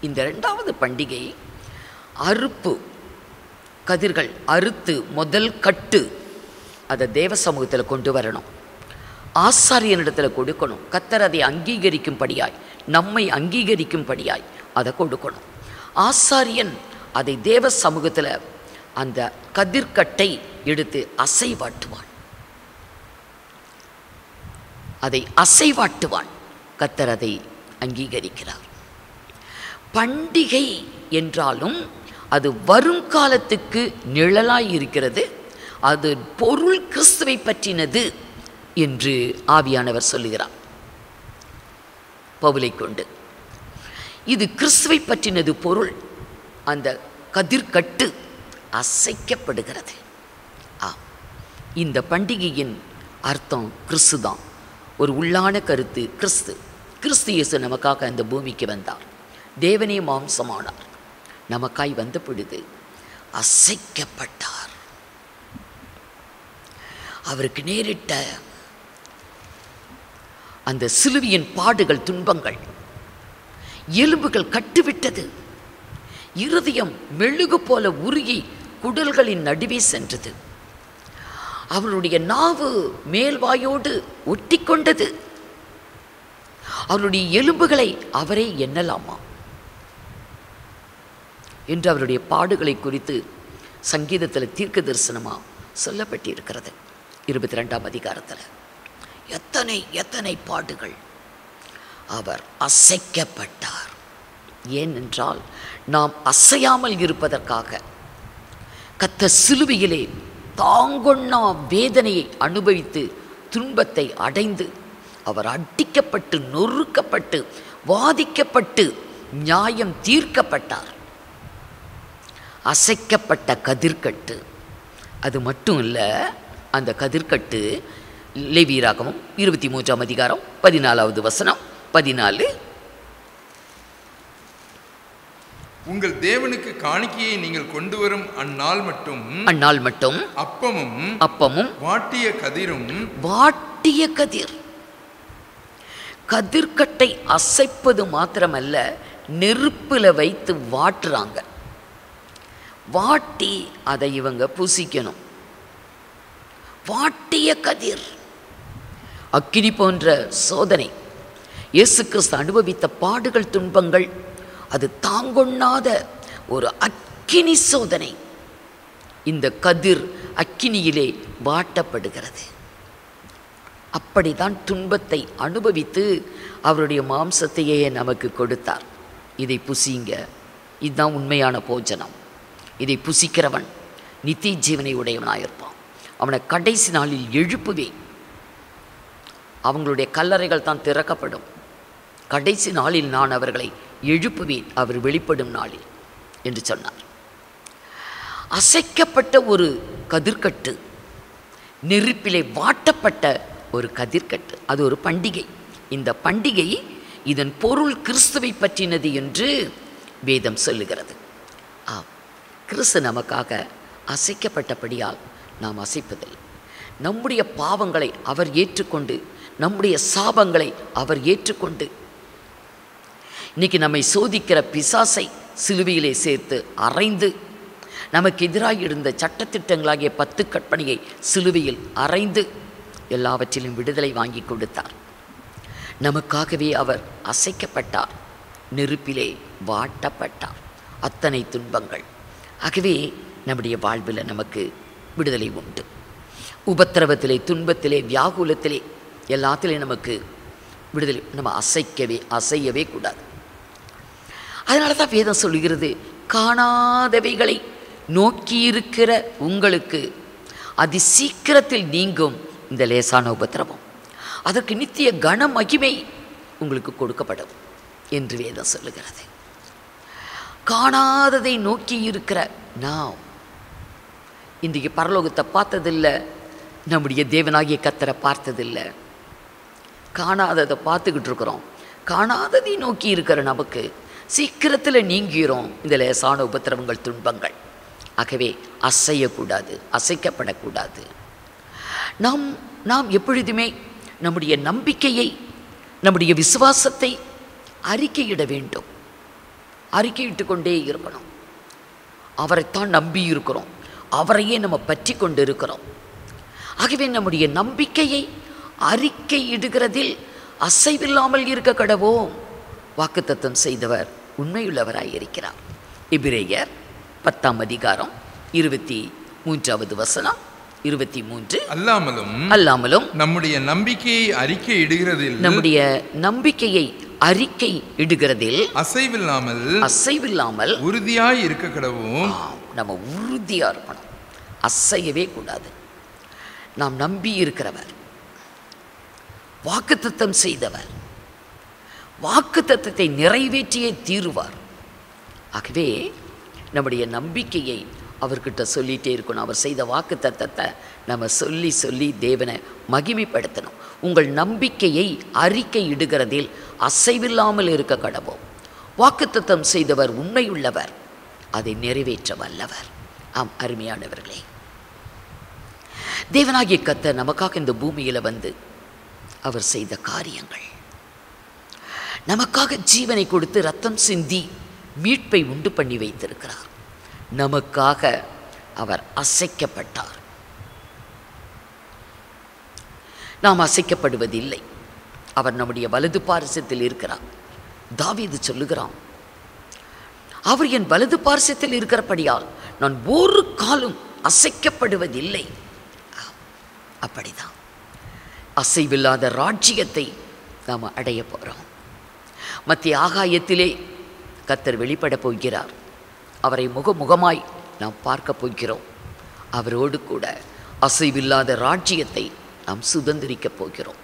இந்த இரண்டாவது பண்டிகை அறுப்பு, கதிர்கள் அறுத்து முதல் கட்டு அதை தேவ சமூகத்தில் கொண்டு வரணும், ஆசாரியனிடத்தில் கொடுக்கணும். கர்த்தர் அதை அங்கீகரிக்கும்படியாய், நம்மை அங்கீகரிக்கும்படியாய் அதை கொடுக்கணும். ஆசாரியன் அதை தேவ சமூகத்தில் அந்த கதிர்க்கட்டை எடுத்து அசைவாட்டுவான். கர்த்தர் அதை அங்கீகரிக்கிறார். பண்டிகை என்றாலும் அது வருங்காலத்துக்கு நிழலாய் இருக்கிறது. அது பொருள் கிறிஸ்துவை பற்றினது என்று ஆவியானவர் சொல்லுகிறார் பவுலை கொண்டு. இது கிறிஸ்துவை பற்றினது பொருள். அந்த கதிர்க்கட்டு அசைக்கப்படுகிறது. இந்த பண்டிகையின் அர்த்தம் கிறிஸ்து தான். ஒரு உள்ளான கருத்து கிறிஸ்து இயேசு நமக்காக அந்த பூமிக்கு வந்தார். தேவனே மாம்சமானார். நமக்காய் வந்த பொழுது அசைக்கப்பட்டார். அவருக்கு நேரிட்ட அந்த சிலுவையின் பாடுகள், துன்பங்கள், எலும்புகள் கட்டுவிட்டது. இருதயம் மெழுகு போல உருகி குடல்களின் நடுவே சென்றது. அவருடைய நாவு மேல்வாயோடு ஒட்டி கொண்டது. அவருடைய எலும்புகளை அவரே எண்ணலாமா என்று அவருடைய பாடுகளை குறித்து சங்கீதத்தில் தீர்க்க தரிசனமாக சொல்லப்பட்டிருக்கிறது. 22ஆம் அதிகாரத்தில் எத்தனை பாடுகள். அவர் அசைக்கப்பட்டார். ஏனென்றால் நாம் அசையாமல் இருப்பதற்காக. கர்த்தர் சிலுவையிலே தாங்கொண்ணா வேதனையை அனுபவித்து துன்பத்தை அடைந்து அவர் அடிக்கப்பட்டு, நொறுக்கப்பட்டு, வாதிக்கப்பட்டு, நியாயம் தீர்க்கப்பட்டார். அசைக்கப்பட்ட கதிர்க்கட்டு. அது மட்டும் இல்லை, அந்த கதிர்க்கட்டு லேவியராகமம் 23ஆம் அதிகாரம் 14வது வசனம் 14. உங்கள் தேவனுக்கு காணிக்கையை நீங்கள் கொண்டு வரும் அந்நாள் மட்டும் அப்பமும் வாட்டிய கதிர். கதிர்க்கட்டை அசைப்பது மாத்திரமல்ல, நெருப்பில் வைத்து வாட்டுறாங்க. வாட்டி அதை இவங்க புசிக்கணும். வாட்டிய கதிர். அக்கினி போன்ற சோதனை. இயேசு கிறிஸ்து அனுபவித்த பாடுகள், துன்பங்கள், அது தாங்கொண்ணாத ஒரு அக்கினி சோதனை. இந்த கதிர் அக்கினியிலே வாட்டப்படுகிறது. அப்படிதான் துன்பத்தை அனுபவித்து அவருடைய மாம்சத்தையே நமக்கு கொடுத்தார். இதை புசிங்க, இதுதான் உண்மையான போஜனம். இதை புசிக்கிறவன் நித்திய ஜீவனை உடையவனாயிருப்பான். அவனை கடைசி நாளில் எழுப்புவேன். அவங்களுடைய கல்லறைகள் தான் திறக்கப்படும். கடைசி நாளில் நான் அவர்களை எழுப்புவேன், அவர் வெளிப்படும் நாளில் என்று சொன்னார். அசைக்கப்பட்ட ஒரு கதிர்க்கட்டு, நெருப்பிலே வாட்டப்பட்ட ஒரு கதிர்க்கட்டு. அது ஒரு பண்டிகை. இந்த பண்டிகை இதன் பொருள் கிறிஸ்துவை பற்றினது என்று வேதம் சொல்லுகிறது. கிறிஸ்து நமக்காக அசைக்கப்பட்டபடியால் நாம் அசைப்பதில்லை. நம்முடைய பாவங்களை அவர் ஏற்றுக்கொண்டு, நம்முடைய சாபங்களை அவர் ஏற்றுக்கொண்டு, இன்னைக்கு நம்மை சோதிக்கிற பிசாசை சிலுவையிலே சேர்த்து அறைந்து, நமக்கு எதிராக இருந்த சட்டத்திட்டங்களாகிய 10 கற்பனையை சிலுவையில் அறைந்து எல்லாவற்றிலும் விடுதலை வாங்கி கொடுத்தார். நமக்காகவே அவர் அசைக்கப்பட்டார், நெருப்பிலே வாட்டப்பட்டார். அத்தனை துன்பங்கள். ஆகவே நம்முடைய வாழ்வில் நமக்கு விடுதலை உண்டு. உபத்திரவத்திலே, துன்பத்திலே, வியாகுலத்திலே, எல்லாத்திலே நமக்கு விடுதலை. நம்ம அசையவே கூடாது. அதனால தான் வேதம் சொல்லுகிறது, காணாதவைகளை நோக்கியிருக்கிற உங்களுக்கு அதி சீக்கிரத்தில் நீங்கும் இந்த லேசான உபத்திரவம், அதற்கு நித்திய கன மகிமை உங்களுக்கு கொடுக்கப்படும் என்று வேதம் சொல்லுகிறது. காணாததை நோக்கி இருக்கிற நாம் இன்றைக்கு பரலோகத்தை பார்த்ததில்லை, நம்முடைய தேவனாகிய கர்த்தரை பார்த்ததில்லை. காணாததை பார்த்துக்கிட்டு இருக்கிறோம். காணாததை நோக்கி இருக்கிற நமக்கு சீக்கிரத்தில் நீங்கிறோம் இந்த லேசான உபத்திரவங்கள், துன்பங்கள். ஆகவே அசையக்கூடாது, அசைக்கப்படக்கூடாது. நாம் எப்பொழுதுமே நம்முடைய நம்பிக்கையை, நம்முடைய விசுவாசத்தை அறிக்கையிட வேண்டும். அறிக்கையிட்டு கொண்டே இருக்கணும். அவரைத்தான் நம்பி இருக்கிறோம், அவரையே நம்ம பற்றி கொண்டு இருக்கிறோம். ஆகவே நம்முடைய நம்பிக்கையை அறிக்கையிடுகிறதில் அசைவில்லாமல் இருக்க கடவோம். வாக்குத்தத்தம் செய்தவர் உண்மையுள்ளவராய் இருக்கிறார். எபிரேயர் 10ஆம் அதிகாரம் 23வது வசனம், 23. அல்லாமலும் நம்முடைய நம்பிக்கையை அறிக்கை இடுகிறதில் அசைவில்லாமல் உறுதியாய் இருக்க கடவும். நம்ம உறுதியா இருக்கணும், அசையவே கூடாது. நாம் நம்பி இருக்கிறவர், வாக்குத்தத்தம் செய்தவர், வாக்குத்தத்தத்தை நிறைவேற்றியே தீருவார். ஆகவே நம்முடைய நம்பிக்கையை அவர்கிட்ட சொல்லிகிட்டே இருக்கணும். அவர் செய்த வாக்குத்தத்தத்தை நம்ம சொல்லி சொல்லி தேவனை மகிமைப்படுத்தணும். உங்கள் நம்பிக்கையை அறிக்கை இடுகிறதில் அசைவில்லாமல் இருக்க கடவோம். வாக்குத்தத்தம் செய்தவர் உண்மையுள்ளவர், அதை நிறைவேற்ற வல்லவர். ஆம் அருமையானவர்களே, தேவனாகிய கர்த்தர் நமக்காக இந்த பூமியில் வந்து அவர் செய்த காரியங்கள், நமக்காக ஜீவனை கொடுத்து ரத்தம் சிந்தி மீட்பை உண்டு பண்ணி வைத்திருக்கிறார். நமக்காக அவர் அசைக்கப்பட்டார். நாம் அசைக்கப்படுவதில்லை. அவர் நம்முடைய வலது பார்சத்தில் இருக்கிறார். தாவீது சொல்லுகிறான், அவர் என் வலது பார்சத்தில் இருக்கிறபடியால் நான் ஒரு காலும் அசைக்கப்படுவதில்லை. அப்படிதான் அசைவில்லாத ராஜ்யத்தை நாம் அடைய போகிறோம். மத்திய ஆகாயத்திலே கர்த்தர் வெளிப்பட போகிறார். அவரை முகமுகமாய் நாம் பார்க்க போகிறோம். அவரோடு கூட அசைவில்லாத ராஜ்யத்தை நாம் சுதந்திரிக்கப் போகிறோம்.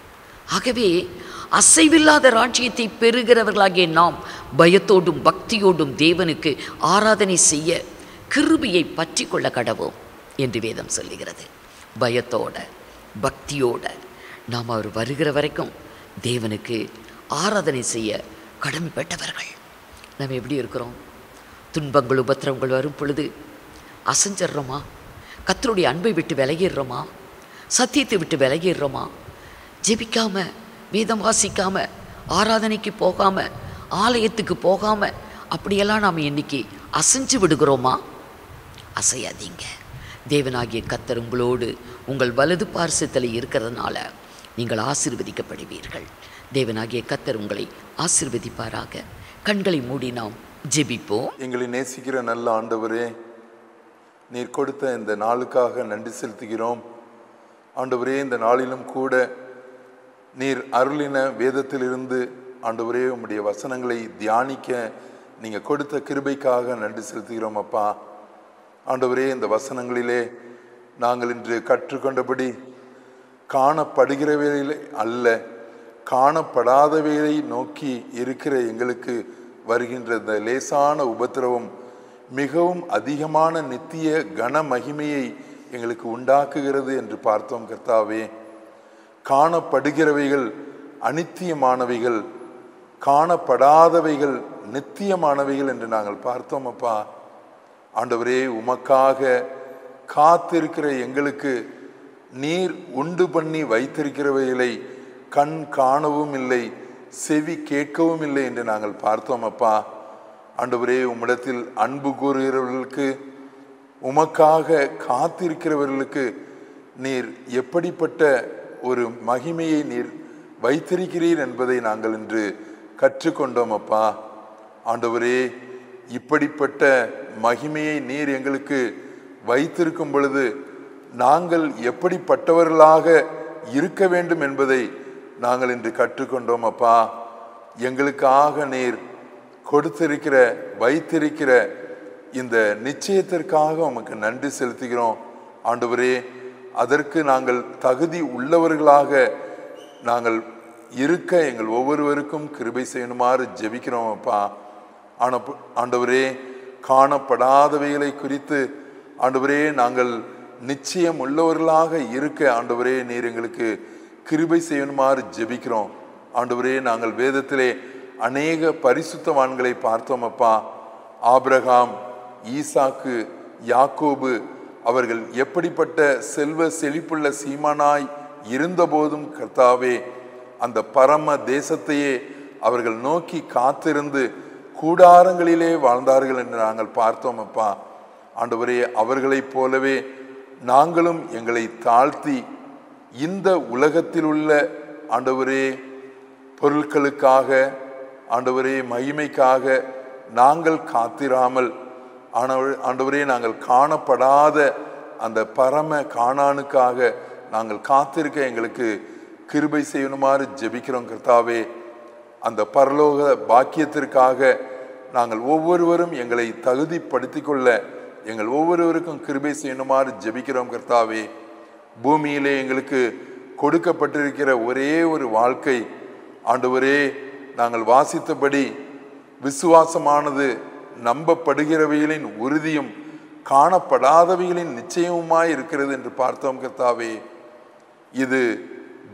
ஆகவே அசைவில்லாத ராஜ்யத்தை பெறுகிறவர்களாகிய நாம் பயத்தோடும் பக்தியோடும் தேவனுக்கு ஆராதனை செய்ய கிருபையை பற்றி கொள்ள கடவோம் என்று வேதம் சொல்லுகிறது. பயத்தோட பக்தியோட நாம் அவர் வருகிற வரைக்கும் தேவனுக்கு ஆராதனை செய்ய கடமைப்பட்டவர்கள். நாம் எப்படி இருக்கிறோம்? துன்பங்கள் உபத்திரவங்கள் வரும் பொழுது அசைஞ்சிட்றோமா? கர்த்தருடைய அன்பை விட்டு விலகிடுறோமா? சத்தியத்தை விட்டு விலகிடுறோமா? ஜெபிக்காமல், வேதம் வாசிக்காமல், ஆராதனைக்கு போகாமல், ஆலயத்துக்கு போகாமல் அப்படியெல்லாம் நாம் இன்னைக்கு அசைஞ்சு விடுகிறோமா? அசையாதீங்க. தேவனாகிய கர்த்தர் உங்களோடு உங்கள் வலது பார்சத்தில் இருக்கிறதுனால நீங்கள் ஆசீர்வதிக்கப்படுவீர்கள். தேவனாகிய கர்த்தர் உங்களை ஆசீர்வதிப்பாராக. கண்களை மூடி நாம் ஜெபிப்போம். எங்களை நேசிக்கிற நல்ல ஆண்டவரே, நீர் கொடுத்த இந்த நாளுக்காக நன்றி செலுத்துகிறோம். ஆண்டவரே, இந்த நாளிலும் கூட நீர் அருளின வேதத்திலிருந்து ஆண்டவரே உம்முடைய வசனங்களை தியானிக்க நீங்கள் கொடுத்த கிருபைக்காக நன்றி செலுத்துகிறோம் அப்பா. ஆண்டவரே, இந்த வசனங்களிலே நாங்கள் இன்று கற்றுக்கொண்டபடி காணப்படுகிறவைகளை அல்ல, காணப்படாதவைகளை நோக்கி இருக்கிற எங்களுக்கு வருகின்ற இந்த லேசான உபத்திரவம் மிகவும் அதிகமான நித்திய கன மகிமையை எங்களுக்கு உண்டாக்குகிறது என்று பார்த்தோம் கர்த்தாவே. காணப்படுகிறவைகள் அனித்தியமானவைகள், காணப்படாதவைகள் நித்தியமானவைகள் என்று நாங்கள் பார்த்தோம் அப்பா. ஆண்டவரே, உமக்காக காத்திருக்கிற எங்களுக்கு நீர் உண்டு பண்ணி வைத்திருக்கிறவைகளை கண் காணவும் இல்லை, செவி கேட்கவும் இல்லை என்று நாங்கள் பார்த்தோம் அப்பா. ஆண்டவரே, உம்மிடத்தில் அன்பு கூறுகிறவர்களுக்கு, உமக்காக காத்திருக்கிறவர்களுக்கு நீர் எப்படிப்பட்ட ஒரு மகிமையை நீர் வைத்திருக்கிறீர் என்பதை நாங்கள் இன்று கற்றுக்கொண்டோம் அப்பா. ஆண்டவரே, இப்படிப்பட்ட மகிமையை நீர் எங்களுக்கு வைத்திருக்கும் பொழுது நாங்கள் எப்படிப்பட்டவர்களாக இருக்க வேண்டும் என்பதை நாங்கள் இன்று கற்றுக்கொண்டோம் அப்பா. எங்களுக்காக நீர் கொடுத்திருக்கிற வைத்திருக்கிற இந்த நிச்சயத்திற்காக உமக்கு நன்றி செலுத்துகிறோம் ஆண்டவரே. அதற்கு நாங்கள் தகுதி உள்ளவர்களாக நாங்கள் இருக்க எங்கள் ஒவ்வொருவருக்கும் கிருபை செய்யணுமாறு ஜெபிக்கிறோம் அப்பா. ஆண்டவரே, காணப்படாதவைகளை குறித்து ஆண்டவரே நாங்கள் நிச்சயம் உள்ளவர்களாக இருக்க ஆண்டவரே நீர் எங்களுக்கு கிருபை செய்யணுமாறு ஜெபிக்கிறோம் ஆண்டவரே. நாங்கள் வேதத்திலே அநேக பரிசுத்தவான்களை பார்த்தோம் அப்பா. ஆபிரகாம், ஈசாக்கு, யாக்கோபு அவர்கள் எப்படிப்பட்ட செல்வ செழிப்புள்ள சீமானாய் இருந்தபோதும் கர்த்தாவே அந்த பரம தேசத்தையே அவர்கள் நோக்கி காத்திருந்து கூடாரங்களிலே வாழ்ந்தார்கள் என்று நாங்கள் பார்த்தோம் அப்பா. ஆண்டவரே, அவர்களைப் போலவே நாங்களும் எங்களை தாழ்த்தி இந்த உலகத்தில் உள்ள ஆண்டவரே பொருட்களுக்காக ஆண்டவரே மகிமைக்காக நாங்கள் காத்திராமல் ஆண்டவரே நாங்கள் காணப்படாத அந்த பரம கானானுக்காக நாங்கள் காத்திருக்க எங்களுக்கு கிருபை செய்யணுமாறு ஜெபிக்கிறோம் கர்த்தாவே. அந்த பரலோக பாக்கியத்திற்காக நாங்கள் ஒவ்வொருவரும் எங்களை தகுதிப்படுத்தி கொள்ள எங்கள் ஒவ்வொருவருக்கும் கிருபை செய்யணுமாறு ஜெபிக்கிறோம் கர்த்தாவே. பூமியிலே எங்களுக்கு கொடுக்கப்பட்டிருக்கிற ஒரே ஒரு வாழ்க்கை ஆண்டவரே, நாங்கள் வாசித்தபடி விசுவாசமானது நம்பப்படுகிறவைகளின் உறுதியும் காணப்படாதவைகளின் நிச்சயமுமாய் இருக்கிறது என்று பார்த்தோம் கர்த்தாவே. இது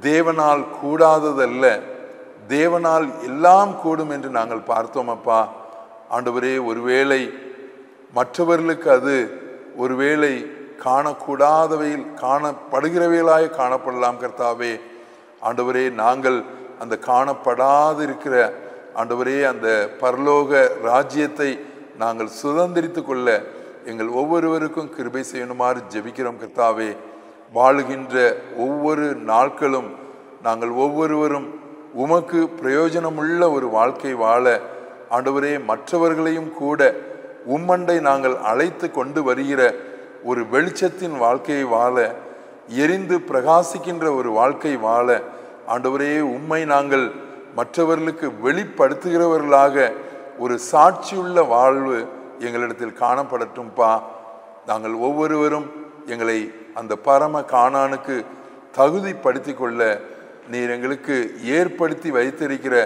தேவனால் கூடாததல்ல, தேவனால் எல்லாம் கூடும் என்று நாங்கள் பார்த்தோம் அப்பா. ஆண்டவரே, ஒருவேளை மற்றவர்களுக்கு அது ஒருவேளை காணக்கூடாதவையில் காணப்படுகிறவைகளாய் காணப்படலாம் கர்த்தாவே. ஆண்டவரே, நாங்கள் அந்த காணப்படாதிருக்கிற ஆண்டவரே அந்த பரலோக ராஜ்யத்தை நாங்கள் சுதந்திரித்து கொள்ள எங்கள் ஒவ்வொருவருக்கும் கிருபை செய்யணுமாறு ஜெபிக்கிறோம் கர்த்தாவே. வாழுகின்ற ஒவ்வொரு நாட்களும் நாங்கள் ஒவ்வொருவரும் உமக்கு பிரயோஜனமுள்ள ஒரு வாழ்க்கை வாழ ஆண்டவரே மற்றவர்களையும் கூட உம்மண்டை நாங்கள் அழைத்து கொண்டு வருகிற ஒரு வெளிச்சத்தின் வாழ்க்கையை வாழ, எரிந்து பிரகாசிக்கின்ற ஒரு வாழ்க்கை வாழ ஆண்டவரே உம்மை நாங்கள் மற்றவர்களுக்கு வெளிப்படுத்துகிறவர்களாக ஒரு சாட்சியுள்ள வாழ்வு எங்களிடத்தில் காணப்படட்டும்பா. நாங்கள் ஒவ்வொருவரும் எங்களை அந்த பரம கானானுக்கு தகுதிப்படுத்தி கொள்ள நீர் எங்களுக்கு ஏற்படுத்தி வைத்திருக்கிற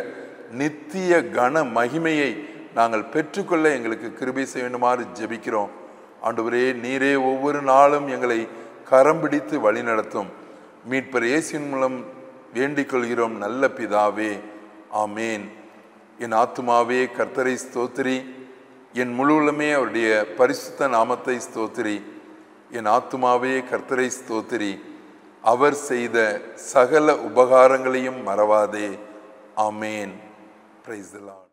நித்திய கன மகிமையை நாங்கள் பெற்றுக்கொள்ள எங்களுக்கு கிருபை செய்யணுமாறு ஜெபிக்கிறோம் ஆண்டவரே. நீரே ஒவ்வொரு நாளும் எங்களை கரம் பிடித்து வழி நடத்தும். மீட்பர் இயேசுவின் மூலம் வேண்டிக் கொள்கிறோம் நல்ல பிதாவே, ஆமேன். என் ஆத்துமாவே கர்த்தரை ஸ்தோத்திரி, என் முழுவலுமே அவருடைய பரிசுத்த நாமத்தை ஸ்தோத்திரி. என் ஆத்துமாவே கர்த்தரை ஸ்தோத்திரி, அவர் செய்த சகல உபகாரங்களையும் மறவாதே. ஆமேன். Praise the Lord.